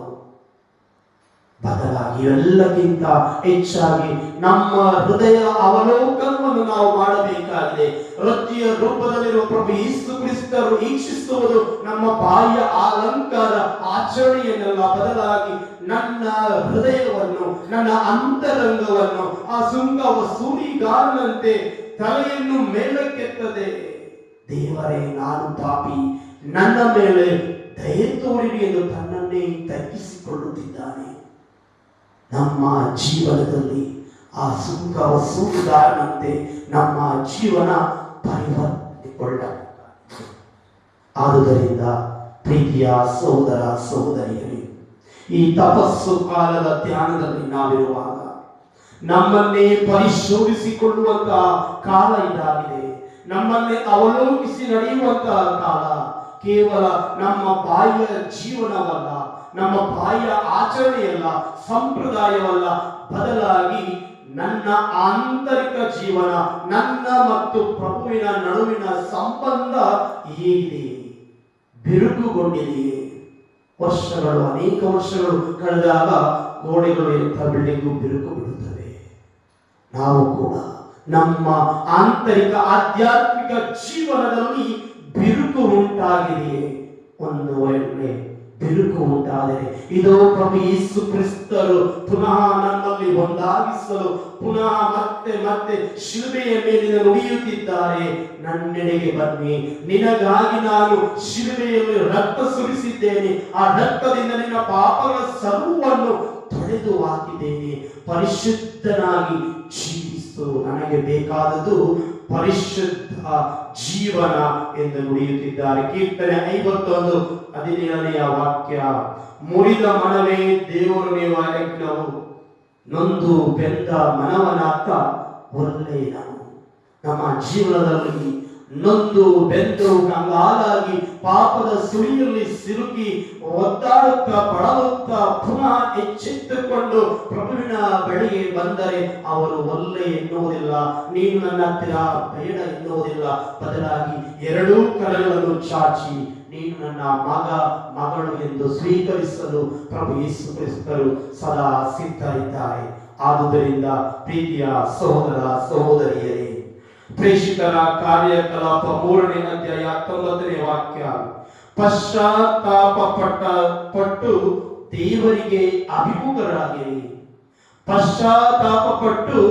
ಬದಲಾಗಿ ಎಲ್ಲಕ್ಕಿಂತ ಹೆಚ್ಚಾಗಿ ನಮ್ಮ ಹೃದಯ ಅವಲೋಕನವನ್ನು ನಾವು ಮಾಡಬೇಕಾಗಿದೆ. ರೊಟ್ಟಿಯ ರೂಪದಲ್ಲಿರುವ ಪ್ರಭು ಯೇಸು ಕ್ರಿಸ್ತರು ಈಕ್ಷಿಸುವುದು ನಮ್ಮ ಬಾಹ್ಯ ಅಲಂಕಾರ ಆಚರಣೆಯನ್ನೆಲ್ಲ, ಬದಲಾಗಿ ನನ್ನ ಹೃದಯವನ್ನು, ನನ್ನ ಅಂತರಂಗವನ್ನು ಆ ಸುಂಕ ವಸೂಲಿಗಾರನಂತೆ ತಲೆಯನ್ನು ಮೇಲಕ್ಕೆತ್ತದೆ. ದೇವರೇ, ನಾನು ಪಾಪಿ, ನನ್ನ ಮೇಲೆ ದಯೆ ತೋರಿರಿ ಎಂದು ತನ್ನನ್ನೇ ತಗ್ಗಿಸಿಕೊಳ್ಳುತ್ತಿದ್ದಾನೆ. ನಮ್ಮ ಜೀವನದಲ್ಲಿ ಆ ಸುಂಕ ವಸೂಲಿಗಾರನಂತೆ ನಮ್ಮ ಜೀವನ ಪರಿವರ್ತನೆಗೊಳ್ಳಬೇಕು. ಆದುದರಿಂದ ಪ್ರೀತಿಯ ಸಹೋದರ ಸಹೋದರಿಯರೇ, ಈ ತಪಸ್ಸು ಕಾಲದ ಧ್ಯಾನದಲ್ಲಿ ನಾವಿರುವಾಗ ನಮ್ಮನ್ನೇ ಪರಿಶೋಧಿಸಿಕೊಳ್ಳುವಂತಹ ಕಾಲ ಇದಾಗಿದೆ. ನಮ್ಮನ್ನೇ ಅವಲೋಕಿಸಿ ನಡೆಯುವಂತಹ ಕಾಲ. ಕೇವಲ ನಮ್ಮ ಬಾಹ್ಯ ಜೀವನವಲ್ಲ, ನಮ್ಮ ಬಾಹ್ಯ ಆಚರಣೆಯಲ್ಲ, ಸಂಪ್ರದಾಯವಲ್ಲ, ಬದಲಾಗಿ ನನ್ನ ಆಂತರಿಕ ಜೀವನ, ನನ್ನ ಮತ್ತು ಪ್ರಭುವಿನ ನಡುವಿನ ಸಂಬಂಧ ಹೇಗಿದೆ, ಬಿರುಕುಗೊಂಡಿದೆಯೇ? ಅನೇಕ ವರ್ಷಗಳು ಕಳೆದಾಗ ಗೋಡೆಗಳು ಎಂಥ ಬಿಲ್ಡಿಂಗು ಬಿರುಕು ಬಿಡುತ್ತವೆ. ನಾವು ಕೂಡ ನಮ್ಮ ಆಂತರಿಕ ಆಧ್ಯಾತ್ಮಿಕ ಜೀವನದಲ್ಲಿ ಬಿರುಕು ಉಂಟಾಗಿದೆಯೇ? ಒಂದು ವೇಳೆ ಬಿರುಕು ಉಂಟಾದರೆ ಇದು ಪ್ರಭು ಯೇಸು ಕ್ರಿಸ್ತರು ಪುನಃ ನಮ್ಮಲ್ಲಿ ಒಂದಾಗಿಸಲು ಪುನಃ ಮತ್ತೆ ಮತ್ತೆ ಶಿಲುಬೆಯ ಮೇಲಿನ ನುಡಿಯುತ್ತಿದ್ದಾರೆ, ನನ್ನೆಡೆಗೆ ಬನ್ನಿ, ನಿನಗಾಗಿ ನಾನು ಶಿಲುಬೆಯಲ್ಲಿ ರಕ್ತ ಸುರಿಸಿದ್ದೇನೆ, ಆ ರಕ್ತದಿಂದ ನಿನ್ನ ಪಾಪಗಳ ಸರ್ವವನ್ನು ತೊಳೆದು ಹಾಕಿದ್ದೇನೆ, ಪರಿಶುದ್ಧನಾಗಿ ಜೀವಿಸು, ನನಗೆ ಬೇಕಾದದ್ದು ಪರಿಶುದ್ಧ ಜೀವನ ಎಂದು ನುಡಿಯುತ್ತಿದ್ದಾರೆ. ಕೀರ್ತನೆ 51:17 ವಾಕ್ಯ, ಮುರಿದ ಮನವೇ ದೇವರು ನೀವು ಅರಗಿನವು, ನೊಂದು ಬೆಂದ ಮನವನಾಥ ಒಳ್ಳೆಯದನು. ನಮ್ಮ ಜೀವನದಲ್ಲಿ ನೊಂದು ಬೆಂದು ಕಂಗಾಲಾಗಿ ಪಾಪದ ಸುಳಿಯಲ್ಲಿ ಸಿಲುಕಿ ಒದ್ದಾಡುತ್ತಾ ಬಳಲುತ್ತಾ ಪುನಃ ಎಚ್ಚೆತ್ತುಕೊಂಡು ಪ್ರಭುವಿನ ಬಳಿಗೆ ಬಂದರೆ ಅವರು ಒಲ್ಲೆ ಎನ್ನುವುದಿಲ್ಲ, ನೀನು ನನ್ನ ಹತ್ತಿರ ಬೇಡ ಎನ್ನುವುದಿಲ್ಲ, ಬದಲಾಗಿ 2 ಕರಗಳನ್ನು ಚಾಚಿ ನೀನು ನನ್ನ ಮಗ ಮಗಳು ಎಂದು ಸ್ವೀಕರಿಸಲು ಪ್ರಭು ಯೇಸು ಕ್ರಿಸ್ತರು ಸದಾ ಸಿದ್ಧರಿದ್ದಾರೆ. ಆದುದರಿಂದ ಪ್ರೀತಿಯ ಸಹೋದರ ಸಹೋದರಿಯರೇ, ಪ್ರೇಷಿತರ ಕಾರ್ಯಕಲಾಪ 3ನೇ ಅಧ್ಯಾಯ 19ನೇ ವಾಕ್ಯ, ಪಶ್ಚಾತ್ತಾಪ ಪಟ್ಟು ದೇವರಿಗೆ ಅಭಿಮುಖರಾಗಿರಿ, ಪಶ್ಚಾತ್ತಾಪ ಪಟ್ಟು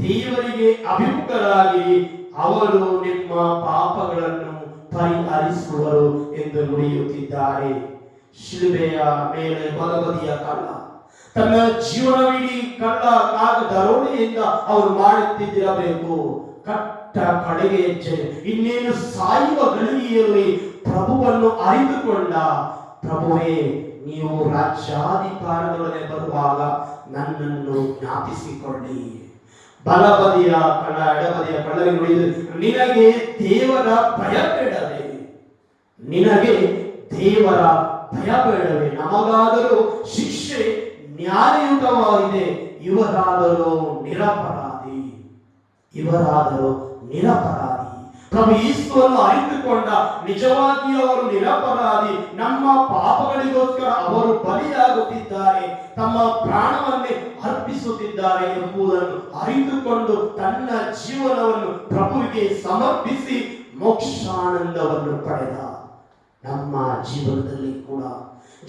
ದೇವರಿಗೆ ಅಭಿಮುಖರಾಗಿರಿ, ಅವರು ನಿಮ್ಮ ಪಾಪಗಳನ್ನು ಪರಿಹರಿಸುವರು ಎಂದು ನುಡಿಯುತ್ತಿದ್ದಾರೆ. ಶಿಲುಬೆಯ ಮೇಲೆ ಬಲಬದಿಯ ಕಳ್ಳ, ತನ್ನ ಜೀವನವಿಡೀ ಕಳ್ಳ ದರೋಡೆಯಿಂದ ಅವರು ಮಾಡುತ್ತಿದ್ದಿರಬೇಕು. ಕಟ್ಟ ಕಡೆಗೆ ಇನ್ನೇನು ಸಾಯುವ ಗಳಿಗೆಯಲ್ಲಿ ಪ್ರಭುವನ್ನು ಅರಿತುಕೊಂಡ. ಪ್ರಭುವೇ, ನೀವು ರಾಜ್ಯಾಧಿಕಾರದೊಡನೆ ಬರುವಾಗ ನನ್ನನ್ನು ಜ್ಞಾಪಿಸಿಕೊಳ್ಳಿ. ಬಲಬದಿಯ ಕಳ್ಳ ಎಡಬದಿಯ ಕಳ್ಳರಿಗೆ ನುಡಿದು, ನಿನಗೆ ದೇವರ ಭಯ ಬೇಡವೇ? ನಿನಗೆ ದೇವರ ಭಯ ಬೇಡವೇ? ನಮಗಾದರೂ ಶಿಕ್ಷೆ ನ್ಯಾಯಯುತವಾಗಿದೆ, ಇವರಾದರೂ ನಿರಪರಾಧಿ, ಇವರಾದರೂ ನಿರಪರಾಧಿ. ಪ್ರಭು ಯೇಸುವನ್ನು ಅರಿತುಕೊಂಡ, ನಿಜವಾಗಿಯೂ ಅವರು ನಿರಪರಾಧಿ, ನಮ್ಮ ಪಾಪಗಳಿಗೋಸ್ಕರ ಅವರು ಬಲಿಯಾಗುತ್ತಿದ್ದಾರೆ, ತಮ್ಮ ಪ್ರಾಣವನ್ನೇ ಅರ್ಪಿಸುತ್ತಿದ್ದಾರೆ ಎಂಬುದನ್ನು ಅರಿತುಕೊಂಡು ತನ್ನ ಜೀವನವನ್ನು ಪ್ರಭುವಿಗೆ ಸಮರ್ಪಿಸಿ ಮೋಕ್ಷಾನಂದವನ್ನು ಪಡೆದ. ನಮ್ಮ ಜೀವನದಲ್ಲಿ ಕೂಡ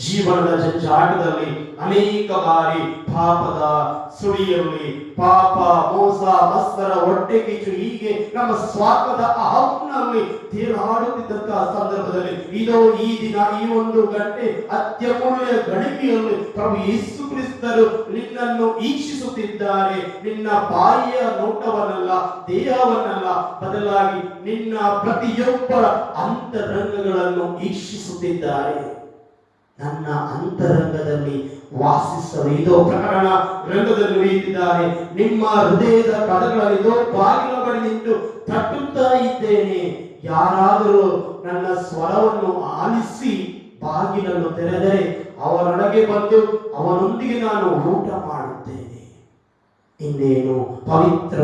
ಜೀವನದ ಜಂಜಾಟದಲ್ಲಿ ಅನೇಕ ಬಾರಿ ಪಾಪದ ಸುಳಿಯಲ್ಲಿ ಪಾಪ, ಮೋಸ, ಮತ್ಸರ, ಹೊಟ್ಟೆ ಕಿಚ್ಚು ಹೀಗೆ ನಮ್ಮ ಸ್ವಾರ್ಥದ ಅಹಂನಲ್ಲಿ ತೇಲಾಡುತ್ತಿದ್ದಂತಹ ಸಂದರ್ಭದಲ್ಲಿ ಇದೋ ಈ ದಿನ ಈ ಒಂದು ಗಂಟೆ ಅತ್ಯಮೂಲ್ಯ ಗಳಿಗೆಯಲ್ಲಿ ಪ್ರಭು ಯೇಸು ಕ್ರಿಸ್ತರು ನಿನ್ನನ್ನು ಈಕ್ಷಿಸುತ್ತಿದ್ದಾರೆ. ನಿನ್ನ ಬಾಯಿಯ ನೋಟವನ್ನಲ್ಲ, ದೇಹವನ್ನಲ್ಲ, ಬದಲಾಗಿ ನಿನ್ನ ಪ್ರತಿಯೊಬ್ಬರ ಅಂತರಂಗಗಳನ್ನು ಈಕ್ಷಿಸುತ್ತಿದ್ದಾರೆ. ನನ್ನ ಅಂತರಂಗದಲ್ಲಿ ವಾಸಿಸಲು ಇದೋ ಪ್ರಕರಣ ಗ್ರಂಥದಲ್ಲಿ ನುಡಿಯುತ್ತಿದ್ದಾರೆ. ನಿಮ್ಮ ಹೃದಯದ ಪದಗಳಲ್ಲಿ ಇದೋ ಬಾಗಿಲ ಬಳಿ ನಿಂತು ತಟ್ಟುತ್ತಾ ಇದ್ದೇನೆ. ಯಾರಾದರೂ ನನ್ನ ಸ್ವರವನ್ನು ಆಲಿಸಿ ಬಾಗಿಲನ್ನು ತೆರೆದರೆ ಅವರೊಳಗೆ ಬಂದು ಅವನೊಂದಿಗೆ ನಾನು ಊಟ ಮಾಡುತ್ತೇನೆ. ಇನ್ನೇನು ಪವಿತ್ರ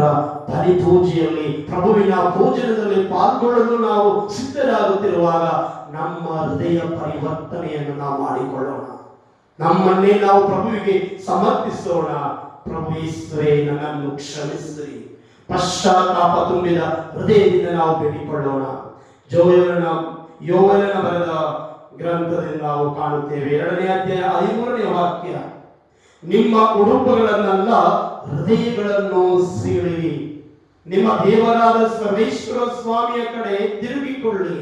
ಬಲಿ ಪೂಜೆಯಲ್ಲಿ ಪ್ರಭುವಿನ ಭೋಜನದಲ್ಲಿ ಪಾಲ್ಗೊಳ್ಳಲು ನಾವು ಸಿದ್ಧರಾಗುತ್ತಿರುವಾಗ ನಮ್ಮ ಹೃದಯ ಪರಿವರ್ತನೆಯನ್ನು ನಾವು ಮಾಡಿಕೊಳ್ಳೋಣ. ನಮ್ಮನ್ನೇ ನಾವು ಪ್ರಭುವಿಗೆ ಸಮರ್ಪಿಸೋಣ. ಪ್ರಭು ಯೇಸುವೇ, ನನ್ನನ್ನು ಕ್ಷಮಿಸಿರಿ. ಪಶ್ಚಾತ್ತಾಪ ತುಂಬಿದ ಹೃದಯದಿಂದ ನಾವು ಬೇಡಿಕೊಳ್ಳೋಣ. ಯೋವೇಲನ ಬರೆದ ಗ್ರಂಥದಿಂದ ನಾವು ಕಾಣುತ್ತೇವೆ, 2ನೇ ಅಧ್ಯಾಯ 13ನೇ ವಾಕ್ಯ, ನಿಮ್ಮ ಉಡುಪುಗಳನ್ನೆಲ್ಲ ಹೃದಯಗಳನ್ನು ಸೀಳಿರಿ, ನಿಮ್ಮ ದೇವರಾದ ಸರ್ವೇಶ್ವರ ಸ್ವಾಮಿಯ ಕಡೆ ತಿರುಗಿಕೊಳ್ಳಿ.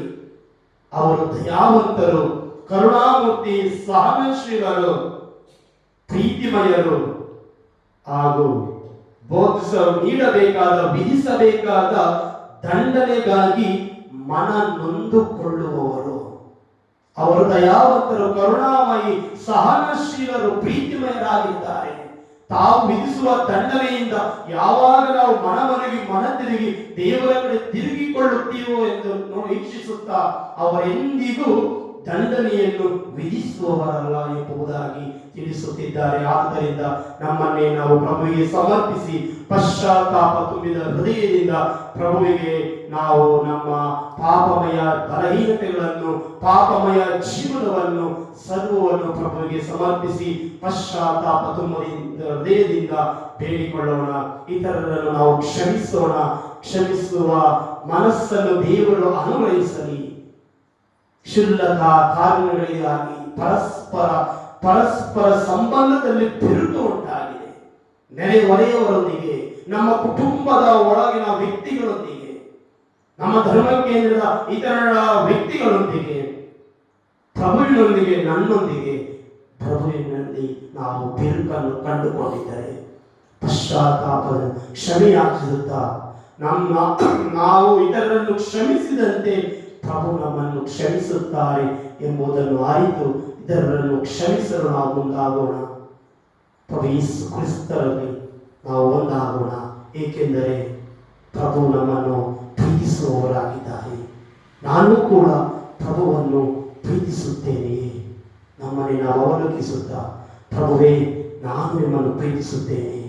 ಅವರು ದಯಾವಂತರು, ಕರುಣಾಮೂರ್ತಿ, ಸಹನಶೀಲರು, ಪ್ರೀತಿಮಯರು ಹಾಗೂ ವಿಧಿಸಬೇಕಾದ ದಂಡನೆಗಾಗಿ ಮನ ನೊಂದುಕೊಳ್ಳುವವರು. ಅವರು ದಯಾವಂತರು, ಕರುಣಾಮಯಿ, ಸಹನಶೀಲರು, ಪ್ರೀತಿಮಯರಾಗಿದ್ದಾರೆ. ತಾವು ವಿಧಿಸುವ ದಂಡನೆಯಿಂದ ಯಾವಾಗ ನಾವು ಮನ ತಿರುಗಿ ದೇವರ ಕಡೆ ತಿರುಗಿಕೊಳ್ಳುತ್ತೀವೋ ಎಂದು ವೀಕ್ಷಿಸುತ್ತಾ ಅವರೆಂದಿಗೂ ದಂಡನೆಯನ್ನು ವಿಧಿಸುವವರಲ್ಲ ಎಂಬುದಾಗಿ ತಿಳಿಸುತ್ತಿದ್ದಾರೆ. ಆದ್ದರಿಂದ ನಮ್ಮನ್ನೇ ನಾವು ಪ್ರಭುವಿಗೆ ಸಮರ್ಪಿಸಿ ಪಶ್ಚಾತ್ತಾಪ ತುಂಬಿದ ಹೃದಯದಿಂದ ಪ್ರಭುವಿಗೆ ನಾವು ನಮ್ಮ ಪಾಪಮಯ ಬಲಹೀನತೆಗಳನ್ನು, ಪಾಪಮಯ ಜೀವನವನ್ನು ಸರ್ವವನ್ನು ಪ್ರಭುವಿಗೆ ಸಮರ್ಪಿಸಿ ಪಶ್ಚಾತ್ತಾಪ ತುಂಬಿದ ಹೃದಯದಿಂದ ಬೇಡಿಕೊಳ್ಳೋಣ. ಇತರರನ್ನು ನಾವು ಕ್ಷಮಿಸೋಣ. ಕ್ಷಮಿಸುವ ಮನಸ್ಸನ್ನು ದೇವರು ಅನುಗ್ರಹಿಸಲಿ. ಕ್ಷುಲ್ಲಕ ಕಾರಣಗಳಿಗಾಗಿ ಪರಸ್ಪರ ಸಂಬಂಧದಲ್ಲಿ ಬಿರುಕು ಉಂಟಾಗಿದೆ. ನೆರೆಹೊರೆಯವರೊಂದಿಗೆ, ನಮ್ಮ ಕುಟುಂಬದ ಒಳಗಿನ ವ್ಯಕ್ತಿಗಳೊಂದಿಗೆ, ನಮ್ಮ ಧರ್ಮ ಕೇಂದ್ರದ ಇತರ ವ್ಯಕ್ತಿಗಳೊಂದಿಗೆ, ಪ್ರಭುವಿನೊಂದಿಗೆ, ನನ್ನೊಂದಿಗೆ, ಪ್ರಭುವಿನಲ್ಲಿ ನಾವು ಬಿರುಕನ್ನು ಕಂಡುಕೊಂಡಿದ್ದರೆ ಪಶ್ಚಾತ್ತಾಪದ ಕ್ಷಮೆಯಾಚಿಸುತ್ತಾ ನಾವು ಇತರರನ್ನು ಕ್ಷಮಿಸಿದಂತೆ ಪ್ರಭು ನಮ್ಮನ್ನು ಕ್ಷಮಿಸುತ್ತಾರೆ ಎಂಬುದನ್ನು ಅರಿತು ಇತರರನ್ನು ಕ್ಷಮಿಸಲು ನಾವು ಮುಂದಾಗೋಣ. ಪ್ರಭು ಯೇಸು ಕ್ರಿಸ್ತರಲ್ಲಿ ನಾವು ಒಂದಾಗೋಣ. ಏಕೆಂದರೆ ಪ್ರಭು ನಮ್ಮನ್ನು ಪ್ರೀತಿಸುವವರಾಗಿದ್ದಾರೆ. ನಾನು ಕೂಡ ಪ್ರಭುವನ್ನು ಪ್ರೀತಿಸುತ್ತೇನೆಯೇ? ನಮ್ಮನ್ನು ನಾವು ಅವಲೋಕಿಸುತ್ತಾ, ಪ್ರಭುವೇ, ನಾನು ನಿಮ್ಮನ್ನು ಪ್ರೀತಿಸುತ್ತೇನೆ,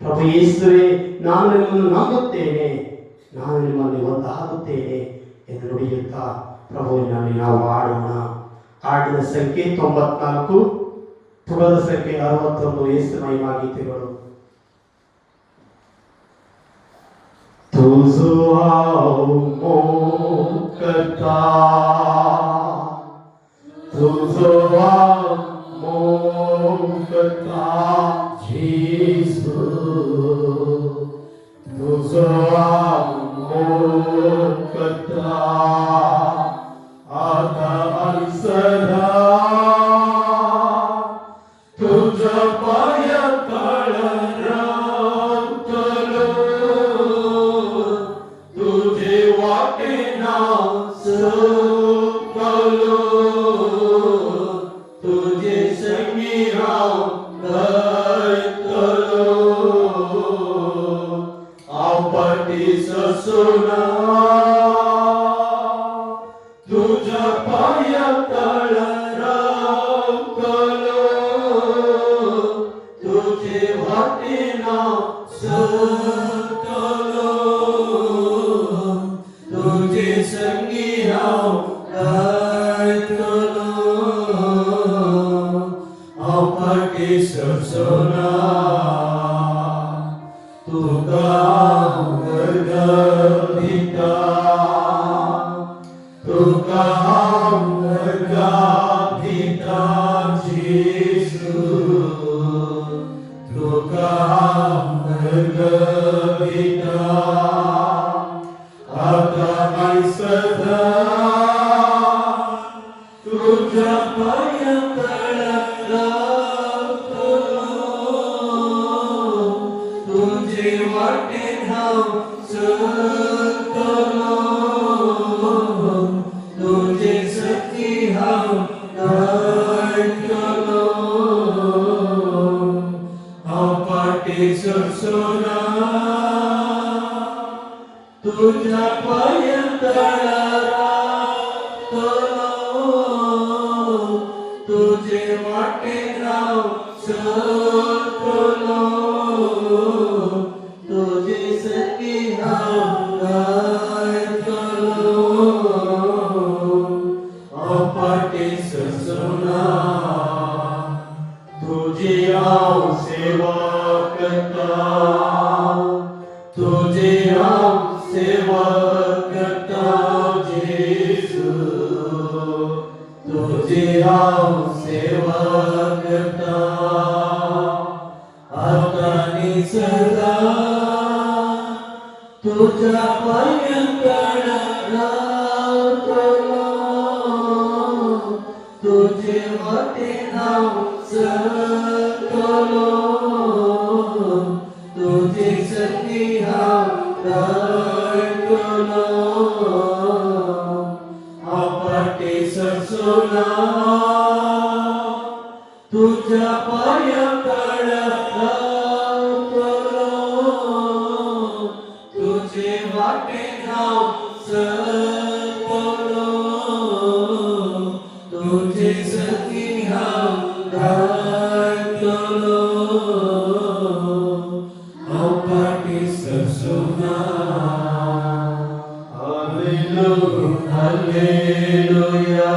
ಪ್ರಭು ಯೇಸುವೇ, ನಾನು ನಿಮ್ಮನ್ನು ನಂಬುತ್ತೇನೆ, ನಾನು ನಿಮ್ಮಲ್ಲಿ ಒಂದಾಗುತ್ತೇನೆ ಎಂದು ನುಡಿಯುತ್ತಾ ಪ್ರಭುವಿನಲ್ಲಿ ನಾವು ಆಡೋಣ. ಹಾಡಿನ ಸಂಖ್ಯೆ 94, ಪುಟದ ಸಂಖ್ಯೆ 61, ಯೇಸು ಮಹಿಮಾ ಗೀತೆಗಳು. तुझो आओ करता, तुझो आओ करता यीशु, तुझो आओ करता आता अंसरा, तुझ पर सरसोना तुझ्या पायातळ राखलो तुझे वाटेना सरकलो तुझे संगी हांव राखलो हांव फाटी सरसोना तुका वर्गविता तुका वर्गविता जेसू तुका वर्गविता आता आणि सदा तुझ्या पायातळ राखलो तुझे वाटे हांव सरकलो तुझे सखी हांव राखलो हांव फाटी सरसोना तुझ्या पायातळ राखलो तुझे वाटे हांव सरकलो तुझे सखी हांव राखलो हांव फाटी सरसोना तुझी हांव सेवा करता तुझी हांव सेवा करता जेसू तुझी हांव सेवा करता आता आणि सदा तुझ्या पायातळ राखलो तुझे वाटे हांव सरकलो तुझे सखी हांव राखलो हांव फाटी सरसोना तुझ्या पायातळ राखलो तुझे वाटे हांव सरकलो तुझे सखी हांव राखलो हांव फाटी सरसोना hallelujah hallelujah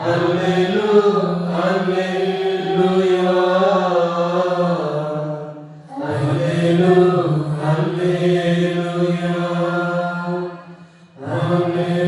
hallelujah hallelujah hallelujah hallelujah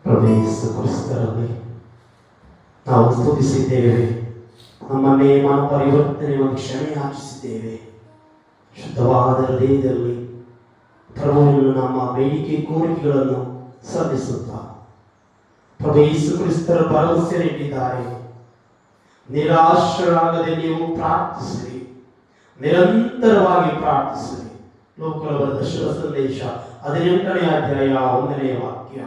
ಪ್ರಭು ಯೇಸು ಕ್ರಿಸ್ತರಲ್ಲಿ ನಾವು ಸ್ತುತಿಸಿದ್ದೇವೆ. ನಮ್ಮನ್ನೇ ಪರಿವರ್ತನೆ ಒಂದು ಕ್ಷಮೆ ಯಾಚಿಸಿದ್ದೇವೆ. ಶುದ್ಧವಾದ ಹೃದಯದಲ್ಲಿ ಪ್ರಭುವನ್ನು ನಮ್ಮ ಬೇಡಿಕೆ ಕೋರಿಕೆಗಳನ್ನು ಸಲ್ಲಿಸುತ್ತಾ ಪ್ರಭು ಯೇಸು ಕ್ರಿಸ್ತರ ಭರವಸೆ ನೀಡಿದ್ದಾರೆ. ನಿರಾಶರಾಗದೆ ನೀವು ಪ್ರಾರ್ಥಿಸಿರಿ, ನಿರಂತರವಾಗಿ ಪ್ರಾರ್ಥಿಸಿರಿ. ಲೋಕಲ ಬರೆದ ಶುಭ ಸಂದೇಶ 18ನೇ ಅಧ್ಯಾಯ 1ನೇ ವಾಕ್ಯ.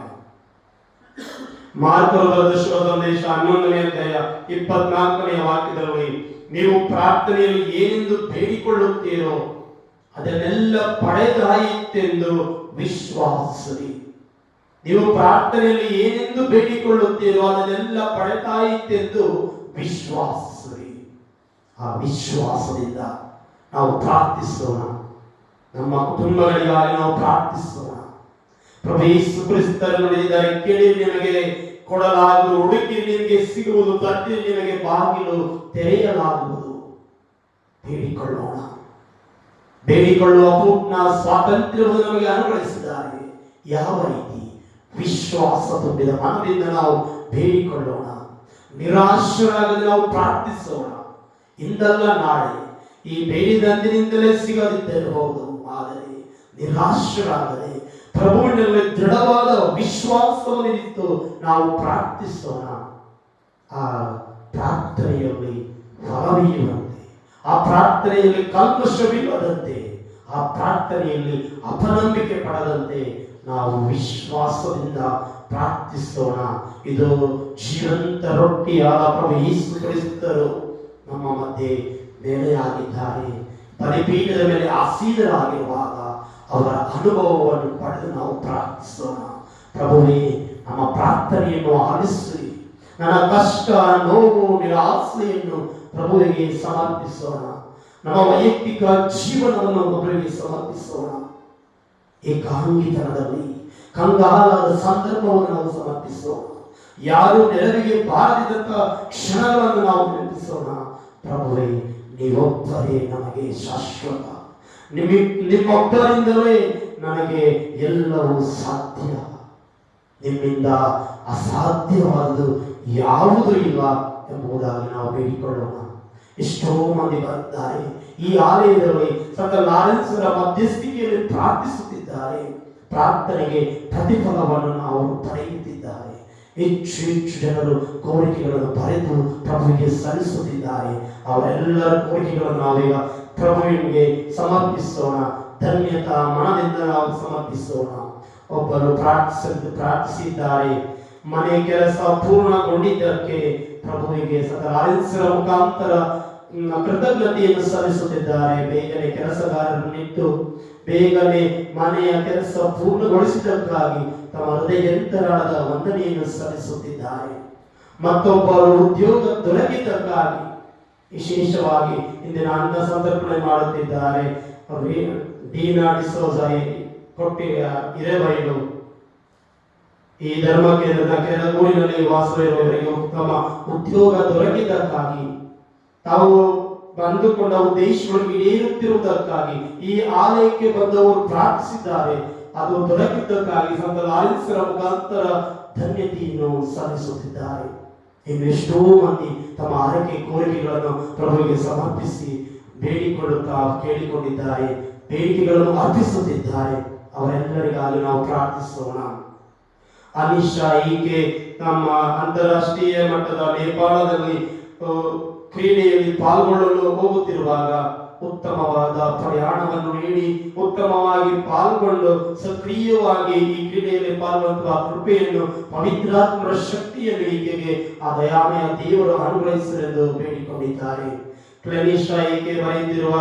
ಮಾರ್ಕನ ಬರೆದ ಶುಭ ಸಂದೇಶ 11ನೇ ಅಧ್ಯಾಯ 24ನೇ ವಾಕ್ಯದಲ್ಲಿ ನೀವು ಪ್ರಾರ್ಥನೆಯಲ್ಲಿ ಏನೆಂದು ಬೇಡಿಕೊಳ್ಳುತ್ತೀರೋ ಅದನ್ನೆಲ್ಲ ಪಡೆದಾಯಿತೆಂದು ವಿಶ್ವಾಸಿಸಿರಿ. ನೀವು ಪ್ರಾರ್ಥನೆಯಲ್ಲಿ ಏನೆಂದು ಬೇಡಿಕೊಳ್ಳುತ್ತೀರೋ ಅದನ್ನೆಲ್ಲ ಪಡೆದಾಯಿತೆಂದು ವಿಶ್ವಾಸಿಸಿರಿ. ಆ ವಿಶ್ವಾಸದಿಂದ ನಾವು ಪ್ರಾರ್ಥಿಸೋಣ. ನಮ್ಮ ಕುಟುಂಬಗಳಿಗಾಗಿ ನಾವು ಪ್ರಾರ್ಥಿಸೋಣ. ಪ್ರಭು ಯೇಸು ಕ್ರಿಸ್ತರು ನುಡಿದಿದ್ದಾರೆ, ಕೇಳಿ ನಿಮಗೆ ಕೊಡಲಾಗುವುದು, ಹುಡುಕಿ ನಿಮಗೆ ಸಿಗುವುದು, ತಟ್ಟಿ ನಿಮಗೆ ಬಾಗಿಲು ತೆರೆಯಲಾಗುವುದು. ಬೇಡಿಕೊಳ್ಳೋಣ. ಬೇಡಿಕೊಳ್ಳುವ ಪೂರ್ಣ ಸ್ವಾತಂತ್ರ್ಯವನ್ನು ನಮಗೆ ಅನುಗ್ರಹಿಸಿದ್ದಾರೆ. ಯಾವ ರೀತಿ? ವಿಶ್ವಾಸ ತುಂಬಿದ ಮನದಿಂದ ನಾವು ಬೇಡಿಕೊಳ್ಳೋಣ. ನಿರಾಶರಾಗದೆ ನಾವು ಪ್ರಾರ್ಥಿಸೋಣ. ಇಂದಲ್ಲ ನಾಳೆ ಈ ಬೇಡಿದಂದಿನಿಂದಲೇ ಸಿಗದಿದ್ದಿರಬಹುದು, ಆದರೆ ನಿರಾಶರಾಗದೆ ಪ್ರಭುವಿನಲ್ಲಿ ದೃಢವಾದ ವಿಶ್ವಾಸವನ್ನಿಟ್ಟು ನಾವು ಪ್ರಾರ್ಥಿಸೋಣ. ಆ ಪ್ರಾರ್ಥನೆಯಲ್ಲಿ ಫಲವೀಯುವಂತೆ, ಆ ಪ್ರಾರ್ಥನೆಯಲ್ಲಿ ಕಲ್ಮಶವಿಲ್ಲದಂತೆ, ಆ ಪ್ರಾರ್ಥನೆಯಲ್ಲಿ ಅಪನಂಬಿಕೆ ಪಡದಂತೆ ನಾವು ವಿಶ್ವಾಸದಿಂದ ಪ್ರಾರ್ಥಿಸೋಣ. ಇದು ಜೀವಂತ ರೊಟ್ಟಿಯಾದ ಪ್ರಭು ಯೇಸು ಕ್ರಿಸ್ತರು ನಮ್ಮ ಮಧ್ಯೆ ಬೇರೆಯಾಗಿದ್ದಾರೆ. ಬಲಿಪೀಠದ ಮೇಲೆ ಆಸೀನರಾಗಿರುವಾಗ ಅವರ ಅನುಭವವನ್ನು ಪಡೆದು ನಾವು ಪ್ರಾರ್ಥಿಸೋಣ. ಪ್ರಭುವೇ, ನಮ್ಮ ಪ್ರಾರ್ಥನೆಯನ್ನು ಆಲಿಸಿ, ನನ್ನ ಕಷ್ಟ, ನೋವು, ನಿರಾಸೆಯನ್ನು ಪ್ರಭುವಿಗೆ ಸಮರ್ಪಿಸೋಣ. ನಮ್ಮ ವೈಯಕ್ತಿಕ ಜೀವನವನ್ನು ಒಬ್ಬರಿಗೆ ಸಮರ್ಪಿಸೋಣ. ಏಕಾಂಗಿತನದಲ್ಲಿ ಕಂಗಾಲಾದ ಸಂದರ್ಭವನ್ನು ನಾವು ಸಮರ್ಪಿಸೋಣ. ಯಾರು ನೆರವಿಗೆ ಬಾರದಿದ್ದಂತ ಕ್ಷಣಗಳನ್ನು ನಾವು ನೆನಪಿಸೋಣ. ಪ್ರಭುವೇ, ನೀವೊಬ್ಬರೇ ನಮಗೆ ಶಾಶ್ವತ. ನಿಮ್ಮೊಬ್ಬರಿಂದಲೇ ನನಗೆ ಎಲ್ಲವೂ ಸಾಧ್ಯ. ನಿಮ್ಮಿಂದ ಅಸಾಧ್ಯವಾದುದು ಯಾವುದೂ ಇಲ್ಲ ಎಂಬುದಾಗಿ ನಾವು ಬೇಡಿಕೊಳ್ಳೋಣ. ಎಷ್ಟೋ ಮಂದಿ ಬರುತ್ತಾರೆ, ಈ ಆಲಯದಲ್ಲಿ ಸಂತ ಲಾರೆನ್ಸರ ಮಧ್ಯಸ್ಥಿಕೆಯಲ್ಲಿ ಪ್ರಾರ್ಥಿಸುತ್ತಿದ್ದಾರೆ. ಪ್ರಾರ್ಥನೆಗೆ ಪ್ರತಿಫಲವನ್ನು ನಾವು ಪಡೆಯುತ್ತಿದ್ದಾರೆ. ಹೆಚ್ಚು ಹೆಚ್ಚು ಜನರು ಕೋರಿಕೆಗಳನ್ನು ಬರೆದು ಪ್ರಭುವಿಗೆ ಸಲ್ಲಿಸುತ್ತಿದ್ದಾರೆ. ಅವರೆಲ್ಲರ ಕೋರಿಕೆಗಳನ್ನು ನಾವೀಗ ಪ್ರಭುವಿಗೆ ಸಮರ್ಪಿಸೋಣ. ಧನ್ಯತಾ ಮನದಿಂದ ನಾವು ಸಮರ್ಪಿಸೋಣ. ಒಬ್ಬರು ಪ್ರಾರ್ಥಿಸಿದ್ದಾರೆ, ಮನೆ ಕೆಲಸ ಪೂರ್ಣಗೊಂಡಿದ್ದಕ್ಕೆ ಪ್ರಭುವಿಗೆ ಲಾರೆನ್ಸರ ಮುಖಾಂತರ ಕೃತಜ್ಞತೆಯನ್ನು ಸಲ್ಲಿಸುತ್ತಿದ್ದಾರೆ. ಬೇಗನೆ ಕೆಲಸಗಾರರನ್ನಿಟ್ಟು ಬೇಗನೆ ಮನೆಯ ಕೆಲಸ ಪೂರ್ಣಗೊಳಿಸಿದ್ದಕ್ಕಾಗಿ ತಮ್ಮ ಹೃದಯಂತರಾಳದ ವಂದನೆಯನ್ನು ಸಲ್ಲಿಸುತ್ತಿದ್ದಾರೆ. ಮತ್ತೊಬ್ಬರು ಉದ್ಯೋಗ ದೊರಕಿದ್ದಕ್ಕಾಗಿ ವಿಶೇಷವಾಗಿ ಇಂದಿನ ಅನ್ನ ಸಂತರ್ಪಣೆ ಮಾಡುತ್ತಿದ್ದಾರೆ. ಡೀನಾ ಡಿಸೋಜ ಕೊಟ್ಟಿಯ ಹಿರೇಬೈಲು ಈ ಧರ್ಮ ಕೇಂದ್ರದ ಕೆಳಗೂರಿನಲ್ಲಿ ವಾಸವಿರುವವರಿಗೆ ಉತ್ತಮ ಉದ್ಯೋಗ ದೊರಕಿದ್ದಕ್ಕಾಗಿ, ತಾವು ಬಂದುಕೊಂಡ ಉದ್ದೇಶಗಳು ಈಡೇರುತ್ತಿರುವುದಕ್ಕಾಗಿ ಈ ಆಲಯಕ್ಕೆ ಬಂದವರು ಪ್ರಾರ್ಥಿಸಿದ್ದಾರೆ. ಅದು ದೊರಕಿದ್ದಕ್ಕಾಗಿ ಸಂತ ಲಾರೆನ್ಸರ ಮುಖಾಂತರ ಧನ್ಯತೆಯನ್ನು ಸಲ್ಲಿಸುತ್ತಿದ್ದಾರೆ. ಇನ್ನೆಷ್ಟೋ ಮಂದಿ ತಮ್ಮ ಆರೈಕೆ ಕೋರಿಕೆಗಳನ್ನು ಪ್ರಭುವಿಗೆ ಸಮರ್ಪಿಸಿ ಬೇಡಿಕೊಳ್ಳುತ್ತಾ ಕೇಳಿಕೊಂಡಿದ್ದಾರೆ, ಬೇಡಿಕೆಗಳನ್ನು ಅರ್ಪಿಸುತ್ತಿದ್ದಾರೆ. ಅವರೆಲ್ಲರಿಗಾಗಿ ನಾವು ಪ್ರಾರ್ಥಿಸೋಣ. ಅನಿಶಾ ಈಕೆ ನಮ್ಮ ಅಂತಾರಾಷ್ಟ್ರೀಯ ಮಟ್ಟದ ನೇಪಾಳದಲ್ಲಿ ಕ್ರೀಡೆಯಲ್ಲಿ ಪಾಲ್ಗೊಳ್ಳಲು ಹೋಗುತ್ತಿರುವಾಗ ಉತ್ತಮವಾದ ಪ್ರಯಾಣವನ್ನು ನೀಡಿ ಉತ್ತಮವಾಗಿ ಪಾಲ್ಗೊಂಡು ಸಕ್ರಿಯವಾಗಿ ಈ ಕ್ರೀಡೆಯಲ್ಲಿ ಪಾಲ್ಗೊಳ್ಳುವ ಕೃಪೆಯನ್ನು, ಪವಿತ್ರಾತ್ಮರ ಶಕ್ತಿಯನ್ನು ಈಕೆಗೆ ಆ ದಯಾಮಯ ದೇವರು ಅನುಗ್ರಹಿಸಲೆಂದು ಬೇಡಿಕೊಂಡಿದ್ದಾರೆ. ಕ್ಲೆನಿಶಾ ಈಕೆ ಬರೆದಿರುವ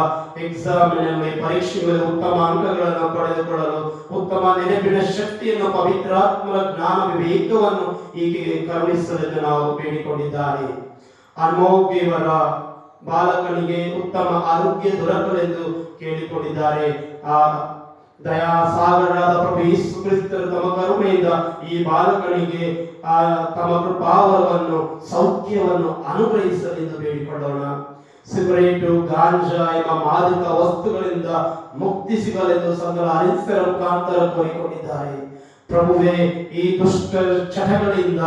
ಎಕ್ಸಾಮಿನಲ್ಲಿ ಪರೀಕ್ಷೆಗಳಲ್ಲಿ ಉತ್ತಮ ಅಂಕಗಳನ್ನು ಪಡೆದುಕೊಳ್ಳಲು ಉತ್ತಮ ನೆನಪಿನ ಶಕ್ತಿಯನ್ನು, ಪವಿತ್ರಾತ್ಮರ ಜ್ಞಾನ ವಿವೇಕವನ್ನು ಈಕೆಗೆ ಕರುಣಿಸಲೆಂದು ನಾವು ಬೇಡಿಕೊಂಡಿದ್ದಾರೆ. ಅಮೋಘ್ಯವರ ಬಾಲಕನಿಗೆ ಉತ್ತಮ ಆರೋಗ್ಯ ದೊರಕಲೆಂದು ಕೇಳಿಕೊಂಡಿದ್ದಾರೆ. ಆ ದಯಾಸಾಗರರಾದ ಪ್ರಭು ಯೇಸು ಕ್ರಿಸ್ತರು ತಮ್ಮ ಕರುಣೆಯಿಂದ ಈ ಬಾಲಕನಿಗೆ ತಮ್ಮ ಕೃಪಾವರವನ್ನು, ಸೌಖ್ಯವನ್ನು ಅನುಗ್ರಹಿಸಲೆಂದು ಬೇಡಿಕೊಳ್ಳೋಣ. ಸಿಗರೇಟು, ಗಾಂಜಾ ಎಂಬ ಮಾದಕ ವಸ್ತುಗಳಿಂದ ಮುಕ್ತಿ ಸಿಗಲೆಂದು ಸಂತ ಲಾರೆನ್ಸರ ಮುಖಾಂತರ ಕೋರಿಕೊಂಡಿದ್ದಾರೆ. ಪ್ರಭುವೇ, ಈ ದುಷ್ಟ ಚಟಗಳಿಂದ,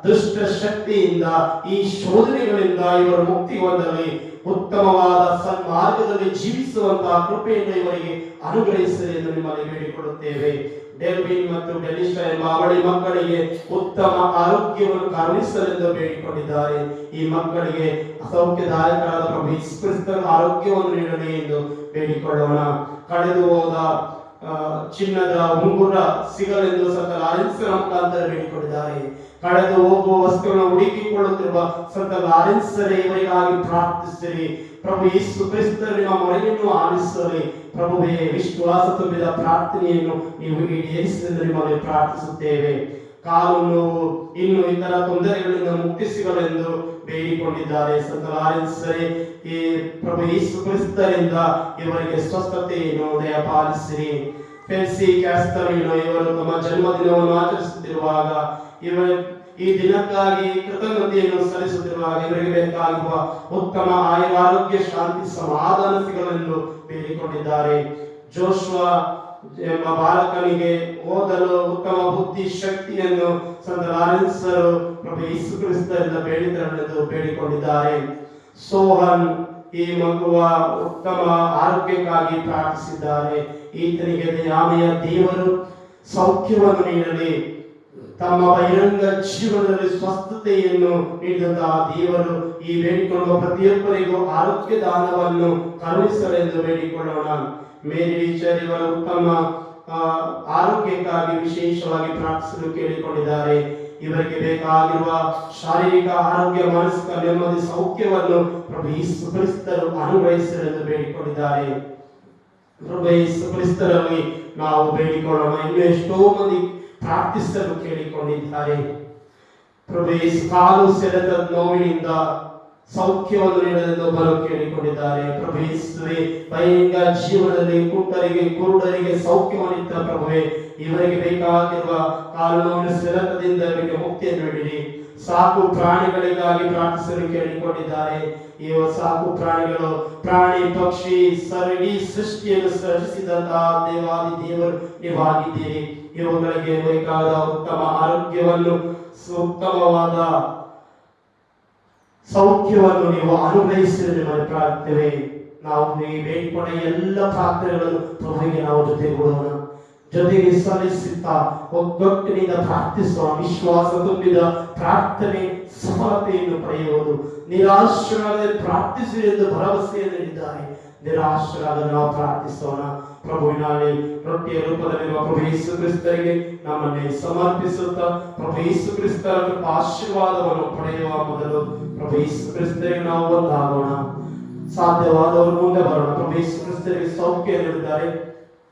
ದುಷ್ಟ ಶಕ್ತಿಯಿಂದ, ಈ ಶೋಧನೆಗಳಿಂದ ಇವರು ಮುಕ್ತಿ ಹೊಂದಲಿ, ಉತ್ತಮವಾದ ಸನ್ಮಾರ್ಗದಲ್ಲಿ ಜೀವಿಸುವಂತಹ ಕೃಪೆಯನ್ನು ಇವರಿಗೆ ಅನುಗ್ರಹಿಸಲಿ ಎಂದು ನಿಮ್ಮಲ್ಲಿ ಬೇಡಿಕೊಳ್ಳುತ್ತೇವೆ. ಡೆಲ್ವಿನ್ ಮತ್ತು ಡೆಲಿಶಾ ಎಂಬ ಅವಳಿ ಮಕ್ಕಳಿಗೆ ಉತ್ತಮ ಆರೋಗ್ಯವನ್ನು ಕರುಣಿಸಲೆಂದು ಬೇಡಿಕೊಂಡಿದ್ದಾರೆ. ಈ ಮಕ್ಕಳಿಗೆ ಸೌಖ್ಯದಾಯಕರಾದ ಪ್ರಭು ಯೇಸು ಕ್ರಿಸ್ತರ ಆರೋಗ್ಯವನ್ನು ನೀಡಲಿ ಎಂದು ಬೇಡಿಕೊಳ್ಳೋಣ. ಕಳೆದು ಹೋದ ಚಿನ್ನದ ಉಂಗುರ ಸಿಗಲೆಂದು ಸಂತ ಲಾರೆನ್ಸರ ಮುಖಾಂತರ ಬೇಡಿಕೊಂಡಿದ್ದಾರೆ. ಕಳೆದು ಹೋಗುವ ವಸ್ತುಗಳನ್ನು ಹುಡುಕಿಕೊಳ್ಳುತ್ತಿರುವ ಸಂತ ಲಾರೆನ್ಸರೇ ಇವರಿಗಾಗಿ ಪ್ರಾರ್ಥಿಸಿರಿ. ಪ್ರಭು ಯೇಸು ಕ್ರಿಸ್ತರು ನಿಮ್ಮ ಮೊರೆಯನ್ನು ಆಲಿಸಲಿ. ಪ್ರಭುವೇ, ವಿಶ್ವಾಸ ತುಂಬಿದ ಪ್ರಾರ್ಥನೆಯನ್ನು ನೀವು ಈಡೇರಿಸಲೆಂದು ನಿಮ್ಮಲ್ಲಿ ಪ್ರಾರ್ಥಿಸುತ್ತೇವೆ. ಕಾಲು ನೋವು, ಇನ್ನು ಇತರ ತೊಂದರೆಗಳಿಂದ ಮುಕ್ತಿ ಸಿಗಲೆಂದು ಬೇಡಿಕೊಂಡಿದ್ದಾರೆ. ಸಂತ ಲಾರೆನ್ಸರೇ, ಈ ಪ್ರಭು ಯೇಸು ಕ್ರಿಸ್ತರಿಂದ ಇವರಿಗೆ ಸ್ವಸ್ಥತೆಯನ್ನು ದಯಪಾಲಿಸಿರಿ. ಫೆಲ್ಸಿ ಕ್ಯಾಸ್ತರಿನೋ ಇವರು ತಮ್ಮ ಜನ್ಮದಿನವನ್ನು ಆಚರಿಸುತ್ತಿರುವಾಗ ಈ ದಿನಕ್ಕಾಗಿ ಕೃತಜ್ಞತೆಯನ್ನು ಸಲ್ಲಿಸುತ್ತಿರುವಾಗ ಇವರಿಗೆ ಬೇಕಾಗಿರುವ ಉತ್ತಮ ಆಯುರಾರೋಗ್ಯ ಶಾಂತಿ ಸಮಾಧಾನ ಸಿಗಲೆಂದು ಬೇಡಿಕೊಂಡಿದ್ದಾರೆ. ಜೋಶುವ ಎಂಬ ಬಾಲಕನಿಗೆ ಓದಲು ಉತ್ತಮ ಬುದ್ಧಿ ಶಕ್ತಿಯನ್ನು ಸಂತ ಲಾರೆನ್ಸರು ಪ್ರಭು ಯೇಸು ಕ್ರಿಸ್ತರಿಂದ ಬೇಡಿದರೆಂದು ಬೇಡಿಕೊಂಡಿದ್ದಾರೆ. ಸೋಹನ್ ಈ ಮಗುವ ಉತ್ತಮ ಆರೋಗ್ಯಕ್ಕಾಗಿ ಪ್ರಾರ್ಥಿಸಿದ್ದಾರೆ. ಈತನಿಗೆ ದಯಾಮಯ ದೇವರು ಸೌಖ್ಯವನ್ನು ನೀಡಲಿ. ತಮ್ಮ ಬಹಿರಂಗ ಜೀವನದಲ್ಲಿ ಸ್ವಸ್ಥತೆಯನ್ನು ನೀಡಿದಂತಹ ದೇವರು ಈ ಬೇಡಿಕೊಳ್ಳುವ ಪ್ರತಿಯೊಬ್ಬರಿಗೂ ಆರೋಗ್ಯ ದಾನವನ್ನು ಕರುಣಿಸಲೆಂದು ಬೇಡಿಕೊಳ್ಳೋಣ. ಮೇರಿ ಟೀಚರ್ ಇವರ ಉತ್ತಮ ಆರೋಗ್ಯಕ್ಕಾಗಿ ವಿಶೇಷವಾಗಿ ಪ್ರಾರ್ಥಿಸಲು ಕೇಳಿಕೊಂಡಿದ್ದಾರೆ. ಇವರಿಗೆ ಬೇಕಾಗಿರುವ ಶಾರೀರಿಕ ಆರೋಗ್ಯ, ಮಾನಸಿಕ ನೆಮ್ಮದಿ, ಸೌಖ್ಯವನ್ನು ಪ್ರಭು ಯೇಸು ಕ್ರಿಸ್ತರು ಅನುಗ್ರಹಿಸಲೆಂದು ಬೇಡಿಕೊಂಡಿದ್ದಾರೆ. ಪ್ರಭು ಯೇಸು ಕ್ರಿಸ್ತರಲ್ಲಿ ನಾವು ಬೇಡಿಕೊಳ್ಳೋಣ. ಇನ್ನು ಎಷ್ಟೋ ಮಂದಿ ಪ್ರಾರ್ಥಿಸಲು ಕೇಳಿಕೊಂಡಿದ್ದಾರೆ. ಪ್ರಭು ಯೇಸು ಕಾಲು ಸೆಳೆದ ನೋವಿನಿಂದ ಸೌಖ್ಯವನ್ನು ನೀಡಲೆಂದು ಬರು ಕೇಳಿಕೊಂಡಿದ್ದಾರೆ. ಪ್ರಭು ಯೇಸುವೇ, ಬಹಿರಂಗ ಜೀವನದಲ್ಲಿ ಕುಂಟರಿಗೆ, ಕುರುಡರಿಗೆ ಸೌಖ್ಯವನ್ನಿತ್ತ ಪ್ರಭುವೇ, ಇವರಿಗೆ ಬೇಕಾಗಿರುವ ಕಾಲು ನೋವಿನ ಸೆಳೆತದಿಂದ ಇವರಿಗೆ ಮುಕ್ತಿಯನ್ನು ನೀಡಿರಿ. ಸಾಕು ಪ್ರಾಣಿಗಳಿಗಾಗಿ ಪ್ರಾರ್ಥಿಸಲು ಕೇಳಿಕೊಂಡಿದ್ದಾರೆ. ಇವ ಸಾಕು ಪ್ರಾಣಿಗಳು, ಪ್ರಾಣಿ ಪಕ್ಷಿ ಇಡೀ ಸೃಷ್ಟಿಯನ್ನು ಸೃಷ್ಟಿಸಿದಂತಹ ದೇವಾದಿ ದೇವರು ನೀವಾಗಿದ್ದೀರಿ. ಇವುಗಳಿಗೆ ಬೇಕಾದ ಉತ್ತಮ ಆರೋಗ್ಯವನ್ನು, ಉತ್ತಮವಾದ ಸೌಖ್ಯವನ್ನು ನೀವು ಅನುಗ್ರಹಿಸಿದ ನಿಮ್ಮಲ್ಲಿ ಪ್ರಾರ್ಥನೆ. ನಾವು ಈ ಬೇಡಿಕೊಂಡ ಎಲ್ಲ ಪ್ರಾರ್ಥನೆಗಳನ್ನು ಪ್ರಭುವಿಗೆ ನಾವು ಜೊತೆಗೂಡೋಣ, ಜೊತೆಗೆ ಸಲ್ಲಿಸುತ್ತಾ ಒಗ್ಗಟ್ಟಿನಿಂದ ಪ್ರಾರ್ಥಿಸುವ ವಿಶ್ವಾಸ ತುಂಬಿದ ಪ್ರಾರ್ಥನೆ ಸಫಲತೆಯನ್ನು ಪಡೆಯುವುದು. ನಿರಾಶರಾಗದೆ ಪ್ರಾರ್ಥಿಸಿ ಎಂದು ಭರವಸೆ ನೀಡಿದ್ದಾರೆ. ನಿರಾಶರಾದ ನಾವು ಪ್ರಾರ್ಥಿಸೋಣ. ಪ್ರಭುವಿನಲ್ಲಿ ರೊಟ್ಟಿಯ ರೂಪದಲ್ಲಿರುವ ಪ್ರಭು ಯೇಸು ಕ್ರಿಸ್ತರಿಗೆ ನಮ್ಮನ್ನೇ ಸಮರ್ಪಿಸುತ್ತಾ ಪ್ರಭು ಯೇಸು ಕ್ರಿಸ್ತರ ಆಶೀರ್ವಾದವನ್ನು ಪಡೆಯುವ ಮೊದಲು ಪ್ರಭು ಯೇಸು ಕ್ರಿಸ್ತರಿಗೆ ನಾವು ಒಂದಾಗೋಣ. ಸಾಧ್ಯವಾದವರು ಮುಂದೆ ಬರೋಣ. ಪ್ರಭು ಯೇಸು ಕ್ರಿಸ್ತರಿಗೆ ಸೌಖ್ಯ ನೀಡಿದ್ದಾರೆ.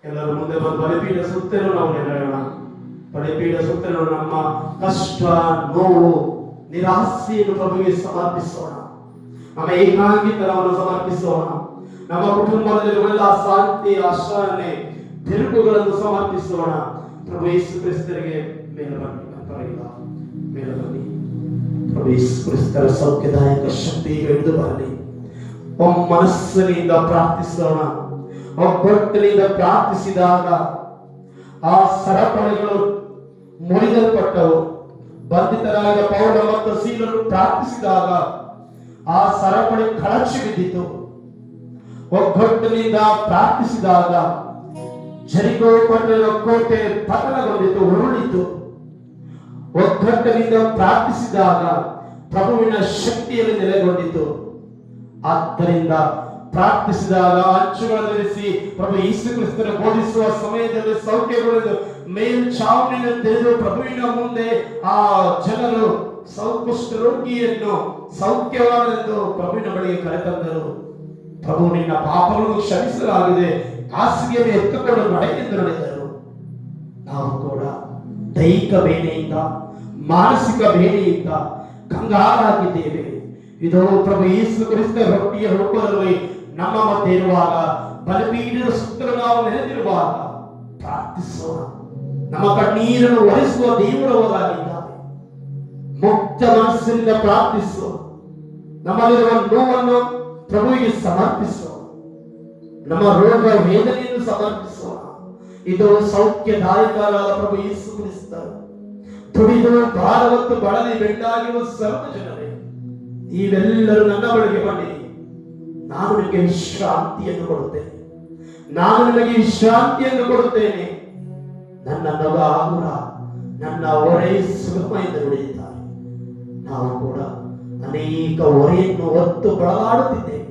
ಎಲ್ಲರೂ ಮುಂದೆ ಬಂದು ಬಲಿಪೀಠ ಸುತ್ತಲೂ ನಾವು ನೆರೆಯೋಣ. ಬಲಿಪೀಠ ಸುತ್ತಲೂ ನಮ್ಮ ಕಷ್ಟ, ನೋವು, ನಿರಾಸೆಯನ್ನು ಪ್ರಭುವಿಗೆ ಸಮರ್ಪಿಸೋಣ. ನಮ್ಮ ಏಕಾಂಗಿತನವನ್ನು ಸಮರ್ಪಿಸೋಣ. ನಮ್ಮ ಕುಟುಂಬದಲ್ಲಿರುವೆಲ್ಲ ಶಾಂತಿ, ಆಶಾನೆ, ತಿರುಗುಗಳನ್ನು ಸಮರ್ಪಿಸೋಣ. ಪ್ರಭು ಯೇಸು ಕ್ರಿಸ್ತರಿಗೆ ಮೇಲೆ ಬನ್ನಿ, ಮೇಲೆ ಬನ್ನಿ. ಪ್ರಭು ಯೇಸು ಕ್ರಿಸ್ತರ ಸೌಖ್ಯದಾಯಕ ಶಕ್ತಿ ಹಿಡಿದು ಬರಲಿ. ಮನಸ್ಸಿನಿಂದ ಪ್ರಾರ್ಥಿಸೋಣ. ಒಗ್ಗಟ್ಟಿನಿಂದ ಪ್ರಾರ್ಥಿಸಿದಾಗ ಆ ಸರಪಳಿಗಳು ಮುರಿದಲ್ಪಟ್ಟವು. ಬಂಧಿತರಾದ ಪೌಲ ಮತ್ತು ಸೀಲರು ಪ್ರಾರ್ಥಿಸಿದಾಗ ಆ ಸರಪಳಿ ಕಳಚಿ ಬಿದ್ದಿತು. ಒಗ್ಗಟ್ಟಿನಿಂದ ಪ್ರಾರ್ಥಿಸಿದಾಗ ಜರಿಕೋ ಪಟ್ಟಣದ ಕೋಟೆ ಪತನಗೊಂಡಿತು, ಉರುಳಿತು. ಒಗ್ಗಟ್ಟಿನಿಂದ ಪ್ರಾರ್ಥಿಸಿದಾಗ ಪ್ರಭುವಿನ ಶಕ್ತಿಯಲ್ಲಿ ನೆಲೆಗೊಂಡಿತು. ಆದ್ದರಿಂದ ಪ್ರಾರ್ಥಿಸಿದಾಗ ಅಂಚುಗಳನ್ನಿರಿಸಿ ಪ್ರಭು ಯೇಸು ಕ್ರಿಸ್ತನ ಬೋಧಿಸುವ ಸಮಯದಲ್ಲಿ ಸೌಖ್ಯಗೊಳ್ಳುವುದು ಮೇಲ್ಛಾವಣಿಯನ್ನು ತೆರೆದು ಪ್ರಭುವಿನ ಮುಂದೆ ಆ ಜನರು ಕುಷ್ಠರೋಗಿಯನ್ನು ಸೌಖ್ಯವಾದೆಂದು ಪ್ರಭುವಿನ ಬಳಿಗೆ ಕರೆತಂದರು. ಪ್ರಭು, ನಿನ್ನ ಪಾಪಗಳನ್ನು ಕ್ಷಮಿಸಲಾಗಿದೆ, ಹಾಸಿಗೆಯನ್ನು ಎತ್ತುಕೊಂಡು ನಡೆಯೆಂದು ನಡೆದರು. ನಾವು ಕೂಡ ದೈಹಿಕ ಬೇನೆಯಿಂದ, ಮಾನಸಿಕ ಬೇನೆಯಿಂದ ಕಂಗಾಲಾಗಿದ್ದೇವೆ. ಇದು ಪ್ರಭು ಯೇಸು ಕ್ರಿಸ್ತ ರೊಟ್ಟಿಯ ರೂಪದಲ್ಲಿ ನಮ್ಮ ಮಧ್ಯೆ ಇರುವಾಗ, ಬಲಿಪೀಠದ ಸುತ್ತಲೂ ನಾವು ನೆರೆದಿರುವಾಗ ಪ್ರಾರ್ಥಿಸೋಣ. ನಮ್ಮ ಕಣ್ಣೀರನ್ನು ಒರೆಸುವ ದೇವರವರಾಗಿದ್ದಾರೆ. ಮುಕ್ತ ಮನಸ್ಸಿನಿಂದ ಪ್ರಾರ್ಥಿಸೋಣ. ನಮ್ಮಲ್ಲಿರುವ ನೋವನ್ನು ಪ್ರಭುವಿಗೆ ಸಮರ್ಪಿಸೋಣ. ನಮ್ಮ ರೋಗ ವೇದನೆಯನ್ನು ಸಮರ್ಪಿಸೋಣ. ಇದು ಸೌಖ್ಯದಾಯಕರಾದ ಪ್ರಭು ಯೇಸು ಕ್ರಿಸ್ತ. ತುಡಿದು ಭಾರವತ್ತು ಬಳಲಿ ಬೆಂಡಾಗಿರುವ ಸರ್ವ ಜನರೇ, ನೀವೆಲ್ಲರೂ ನನ್ನ ಬಳಿಗೆ ಬನ್ನಿ, ನಾನು ನಿಮಗೆ ವಿಶ್ರಾಂತಿಯನ್ನು ಕೊಡುತ್ತೇನೆ. ನಾನು ನಿಮಗೆ ವಿಶ್ರಾಂತಿಯನ್ನು ಕೊಡುತ್ತೇನೆ. ನನ್ನ ನಗ ಆಗುರ, ನನ್ನ ಹೊರೆ ಸುಗಮ ಎಂದು ನುಡಿದಿದ್ದಾರೆ. ನಾವು ಕೂಡ ಅನೇಕ ಹೊರೆಯನ್ನು ಹೊತ್ತು ಬಳಲಾಡುತ್ತಿದ್ದೇವೆ.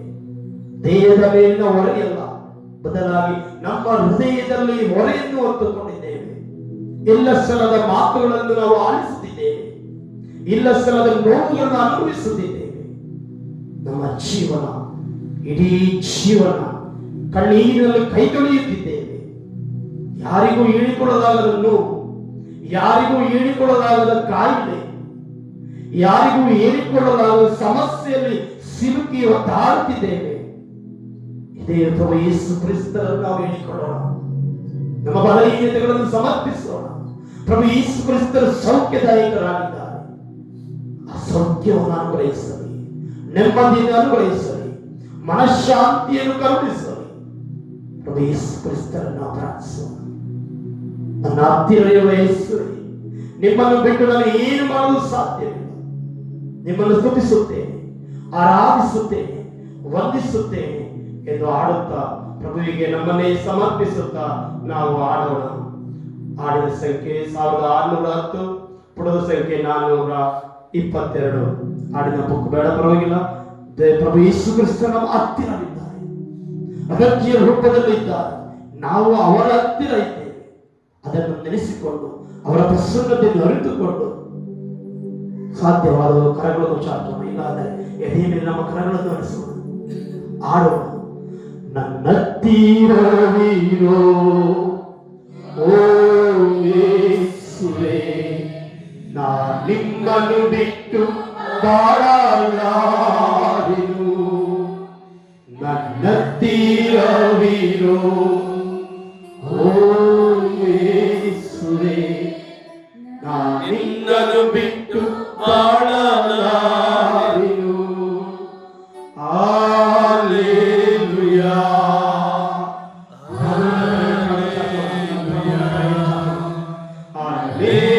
ದೇಹದ ಮೇಲಿನ ಹೊರೆಯಲ್ಲ, ಬದಲಾಗಿ ನಮ್ಮ ಹೃದಯದಲ್ಲಿ ಹೊರೆಯನ್ನು ಹೊತ್ತುಕೊಂಡಿದ್ದೇವೆ. ಇಲ್ಲ ಸ್ಥಳದ ಮಾತುಗಳನ್ನು ನಾವು ಆಲಿಸುತ್ತಿದ್ದೇವೆ. ಇಲ್ಲ ಸ್ಥಳದ ನೋವುಗಳನ್ನು ಅನುಭವಿಸುತ್ತಿದ್ದೇವೆ. ನಮ್ಮ ಜೀವನ, ಇಡೀ ಜೀವನ ಕಣ್ಣೀರಿನಲ್ಲಿ ಕೈ ತೊಳೆಯುತ್ತಿದ್ದೇವೆ. ಯಾರಿಗೂ ಹೇಳಿಕೊಳ್ಳಲಾಗದ ನೋವು, ಯಾರಿಗೂ ಹೇಳಿಕೊಳ್ಳಲಾಗದ ಕಾಯಿಲೆ, ಯಾರಿಗೂ ಹೇಳಿಕೊಳ್ಳಲಾಗದ ಸಮಸ್ಯೆಯಲ್ಲಿ ಸಿಲುಕಿ ಒದ್ದಾಡುತ್ತಿದ್ದೇವೆ. ಇದೇ ಪ್ರಭು ಯೇಸು ಕ್ರಿಸ್ತರನ್ನು ನಾವು ಹೇಳಿಕೊಳ್ಳೋಣ. ನಮ್ಮ ಬಲಹೀನತೆಗಳನ್ನು ಸಮರ್ಪಿಸೋಣ. ಪ್ರಭು ಯೇಸು ಕ್ರಿಸ್ತರು ಸೌಖ್ಯದಾಯಕರಾಗಿದ್ದಾರೆ. ಆ ಸೌಖ್ಯವನ್ನು ಅನುಗ್ರಹಿಸಲಿ, ನೆಮ್ಮದಿಯನ್ನು ಅನುಗ್ರಹಿಸಲಿ, ಮನಃಶಾಂತಿಯನ್ನು ಕರುಣಿಸಲಿ. ಪ್ರಭು ಯೇಸು ಕ್ರಿಸ್ತರನ್ನು ಪ್ರಾರ್ಥಿಸೋಣ. ನನ್ನ ಹತ್ತಿರ ಇರುವ ಯೇಸುವೇ, ನಿಮ್ಮನ್ನು ಬಿಟ್ಟು ನಾನು ಏನು ಮಾಡಲು ಸಾಧ್ಯವಿಲ್ಲ. ನಿಮ್ಮನ್ನು ಸ್ತುತಿಸುತ್ತೇನೆ, ಆರಾಧಿಸುತ್ತೇನೆ, ವಂದಿಸುತ್ತೇನೆ ಎಂದು ಆಡುತ್ತಾ ಪ್ರಭುವಿಗೆ ನಮ್ಮನ್ನೇ ಸಮರ್ಪಿಸುತ್ತಾ ನಾವು ಆಡೋಣ. ಹಾಡಿನ ಸಂಖ್ಯೆ 1610, ಪುಟದ ಸಂಖ್ಯೆ 422. ಹಾಡಿನ ಬುಕ್ ಬೇಡ, ಪರವಾಗಿಲ್ಲ. ಪ್ರಭು ಯೇಸು ಕ್ರಿಸ್ತ ನಮ್ಮ ಹತ್ತಿರವಿದ್ದಾರೆ, ಅಗತ್ಯ ರೂಪದಲ್ಲಿದ್ದಾರೆ. ನಾವು ಅವರ ಹತ್ತಿರ ಇದ್ದೇವೆ. ಅದನ್ನು ನೆನೆಸಿಕೊಂಡು ಅವರ ಪ್ರಸನ್ನತೆಯನ್ನು ಅರಿತುಕೊಂಡು ಸಾಧ್ಯವಾದ ಕರಗಳನ್ನು ಚಾಚೋಣ. ಇಲ್ಲಾದರೆ ಎದೆಯ ಮೇಲೆ ನಮ್ಮ ಕರಗಳನ್ನು ನಡೆಸೋಣ, ಆಡೋಣ. ನನ್ನತ್ತಿರವಿರೋ ಓ ಯೇಸುವೇ, ನಾ ನಿಮ್ಮನ್ನು ಬಿಟ್ಟು ಬಾಳಲಾರೆನು. ನನ್ನತ್ತಿರವಿರೋ ಓ ಯೇಸುವೇ, ನಾ ನಿನ್ನನ್ನು ಬಿಟ್ಟು ಬಾಳಲಾರೆನು. Hallelujah. Hallelujah. Hallelujah.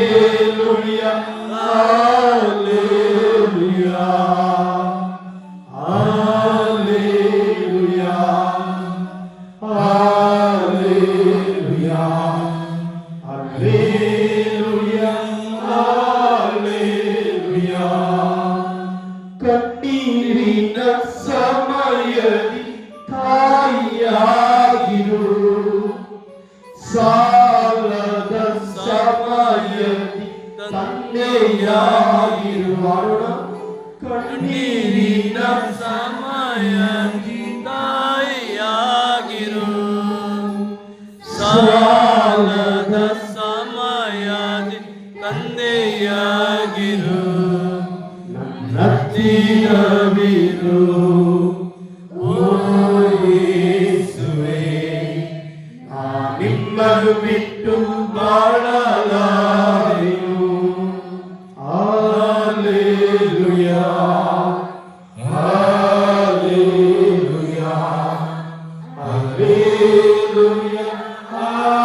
Hallelujah. Hallelujah. Hallelujah. Hallelujah. ಕಣ್ಣೀರಿನ ಸಮಯದಿ ತಾಯಿಯಾಗಿರು, ಸಾಲದ ಸಮಯದಿ ತಂದೆಯಾಗಿರು. ಕಣ್ಣೀರಿನ ಸಮಯದಿ ತಾಯಿಯಾಗಿರು, ಸಾಲದ ಸಮಯದಿ ತಂದೆಯಾಗಿರು. ನನ್ನತ್ತಿರವಿರು ಓ ಯೇಸುವೇ, ನಿಮ್ಮನ್ನು ಬಿಟ್ಟು ಬಾಳಲಾರೆನು. Hallelujah. Hallelujah. Hallelujah. Hallelujah.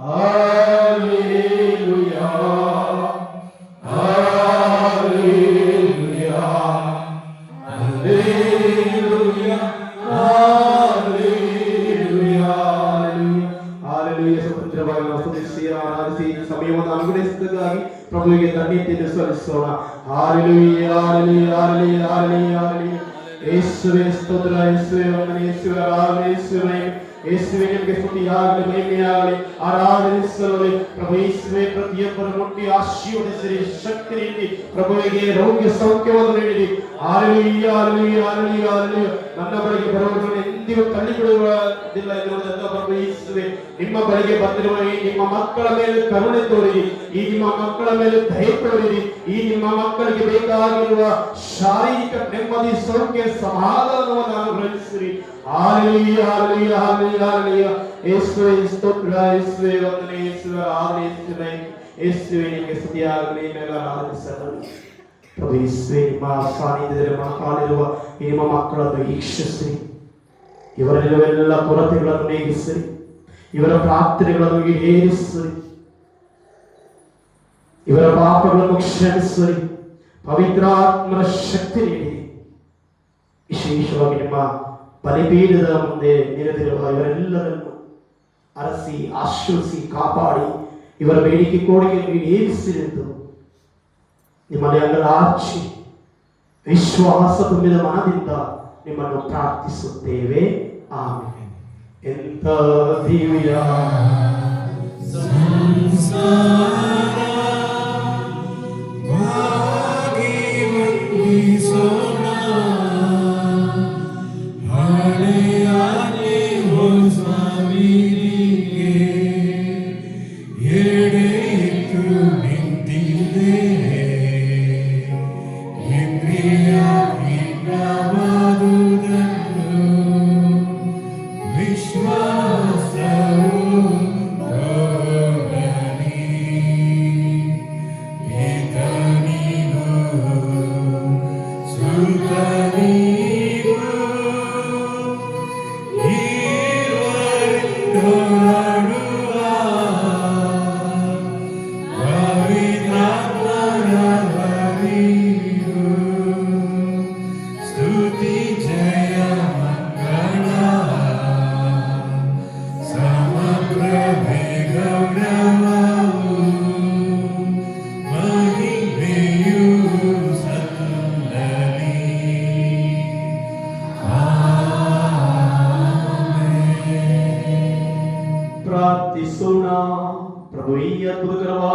Hallelujah. Hallelujah. Hallelujah. Hallelujah. Hallelujah. ಸ್ವತಂತ್ರವಾಗಿ ನಾವು ಸ್ತುತಿಸಿ ಆರಾಧಿಸಿ ಸಮಯವನ್ನು ಅನುಗ್ರಹಿಸಿದ್ದಕ್ಕಾಗಿ ಪ್ರಭುವಿಗೆ ಧನ್ಯತೆಯನ್ನು ಸಲ್ಲಿಸೋಣ. Hallelujah. Hallelujah. Hallelujah. Hallelujah. ಯೇಸುವೇ ಸ್ತೋತ್ರ, ಯೇಸುವೇ ವಂದನೆ, ಯೇಸುವೇ ಆರಾಧನೆ, ಯೇಸುವೇ ಯೇಸುವೆ ನಿಮಗೆ ಸ್ತುತಿಯಾಗಲಿ, ಮಹಿಮೆಯಾಗಲಿ, ಆರಾಧನೆ ಸಲ್ಲಲಿ. ಪ್ರಭು ಯೇಸುವೆ ಪ್ರತಿಯೊಬ್ಬರ ಮುಟ್ಟಿ ಆಶೀರ್ವದಿಸಿರಿ, ಶಕ್ತಿ ನೀಡಿ ಪ್ರಭುವಿಗೆ ರೋಗ್ಯ ಸೌಖ್ಯವನ್ನು ನೀಡಿರಿ. Hallelujah. Hallelujah. Hallelujah. Hallelujah. ನನ್ನ ಬಳಿಗೆ ಬರುವವರನ್ನು ಎಂದಿಗೂ ತಳ್ಳಿಬಿಡುವುದಿಲ್ಲ ಎನ್ನುವುದನ್ನು ಪ್ರಭು ಯೇಸುವೆ ನಿಮ್ಮ ಬಳಿಗೆ ಬಂದಿರುವ ಈ ನಿಮ್ಮ ಮಕ್ಕಳ ಮೇಲೆ ಕರುಣೆ ತೋರಿರಿ, ಈ ನಿಮ್ಮ ಮಕ್ಕಳ ಮೇಲೆ ದಯೆ ತೋರಿರಿ. ಈ ನಿಮ್ಮ ಮಕ್ಕಳಿಗೆ ಬೇಕಾಗಿರುವ ಶಾರೀರಿಕ ನೆಮ್ಮದಿ, ಸೌಖ್ಯ, ಸಮಾಧಾನವನ್ನು ಅನುಗ್ರಹಿಸಿರಿ. Hallelujah. Hallelujah. Hallelujah. Hallelujah. ಯೇಸುವೇ ಸ್ತೋತ್ರ, ಯೇಸುವೇ ವಂದನೆ, ಯೇಸುವೇ ಆರಾಧನೆ, ಯೇಸುವೇ ನಿಮಗೆ ಸ್ತುತಿಯಾಗಲಿ, ನಿಮಗೆ ಆರಾಧನೆ ಸಲ್ಲಲಿ. ಪ್ರಭು ಯೇಸುವೇ ನಿಮ್ಮ ಸಾನ್ನಿಧ್ಯದಲ್ಲಿ ಮನಕಾಲಿರುವ ಈ ನಿಮ್ಮ ಮಕ್ಕಳನ್ನು ವೀಕ್ಷಿಸಿರಿ, ಇವರಲ್ಲಿರುವ ಕೊರತೆಗಳನ್ನು ನೀಗಿಸಿರಿ, ಇವರ ಪ್ರಾರ್ಥನೆಗಳನ್ನು ಈಡೇರಿಸಿರಿ, ಇವರ ಪಾಪಗಳನ್ನು ಕ್ಷಮಿಸಿರಿ, ಪವಿತ್ರಾತ್ಮರ ಶಕ್ತಿ ನೀಡಿ. ವಿಶೇಷವಾಗಿ ನಿಮ್ಮ ಬಲಿಪೀಠದ ಮುಂದೆ ನೆರೆದಿರುವ ಇವರೆಲ್ಲರನ್ನು ಅರಸಿ ಆಶ್ರಯಿಸಿ ಕಾಪಾಡಿ ಇವರ ಬೇಡಿಕೆ ಕೋರಿಕೆಯನ್ನು ಈಡೇರಿಸಿರೆಂದು ನಿಮ್ಮಲ್ಲಿ ಅಂಗಲಾರ್ಚಿ ವಿಶ್ವಾಸ ತುಂಬಿದ ಮನದಿಂದ ನಿಮ್ಮನ್ನು ಪ್ರಾರ್ಥಿಸುತ್ತೇವೆ. ಆಮೆನ್. ಎಂತ ದಿವ್ಯ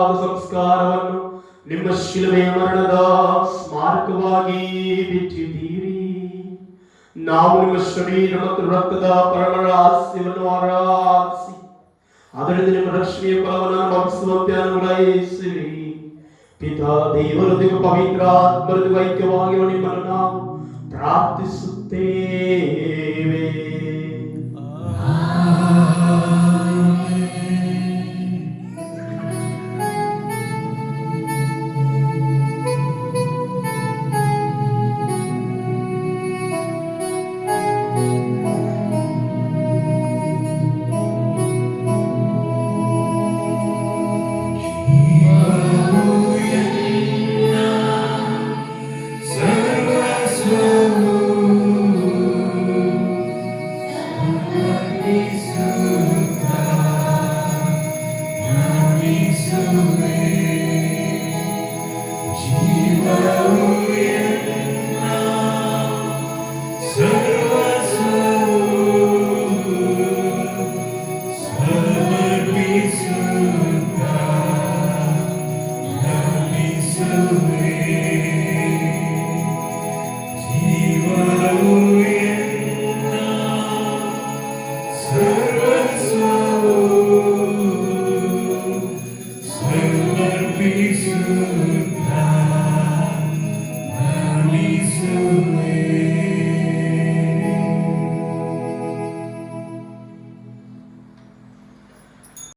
ಪವಿತ್ರವಾದ ಸಂಸ್ಕಾರವನ್ನು ನಿಮ್ಮ ಶಿಲುಬೆಯ ಮರಣದ ಸ್ಮಾರಕವಾಗಿ ಬಿಟ್ಟಿದ್ದೀರಿ. ನಾವು ನಿಮ್ಮ ಶರೀರ ಮತ್ತು ರಕ್ತದ ಪರಮರಹಸ್ಯವನ್ನು ಆರಾಧಿಸಿ ಅದರಿಂದ ನಿಮ್ಮ ರಕ್ಷಣೆಯ ಫಲವನ್ನು ಅನುಭವಿಸುವಂತೆ ಅನುಗ್ರಹಿಸಿರಿ. ಪಿತಾ ದೇವರೊಂದಿಗೆ ಪವಿತ್ರ ಆತ್ಮರೊಂದಿಗೆ ಐಕ್ಯವಾಗಿ ನಿಮ್ಮನ್ನು ನಾವು ಪ್ರಾರ್ಥಿಸುತ್ತೇವೆ.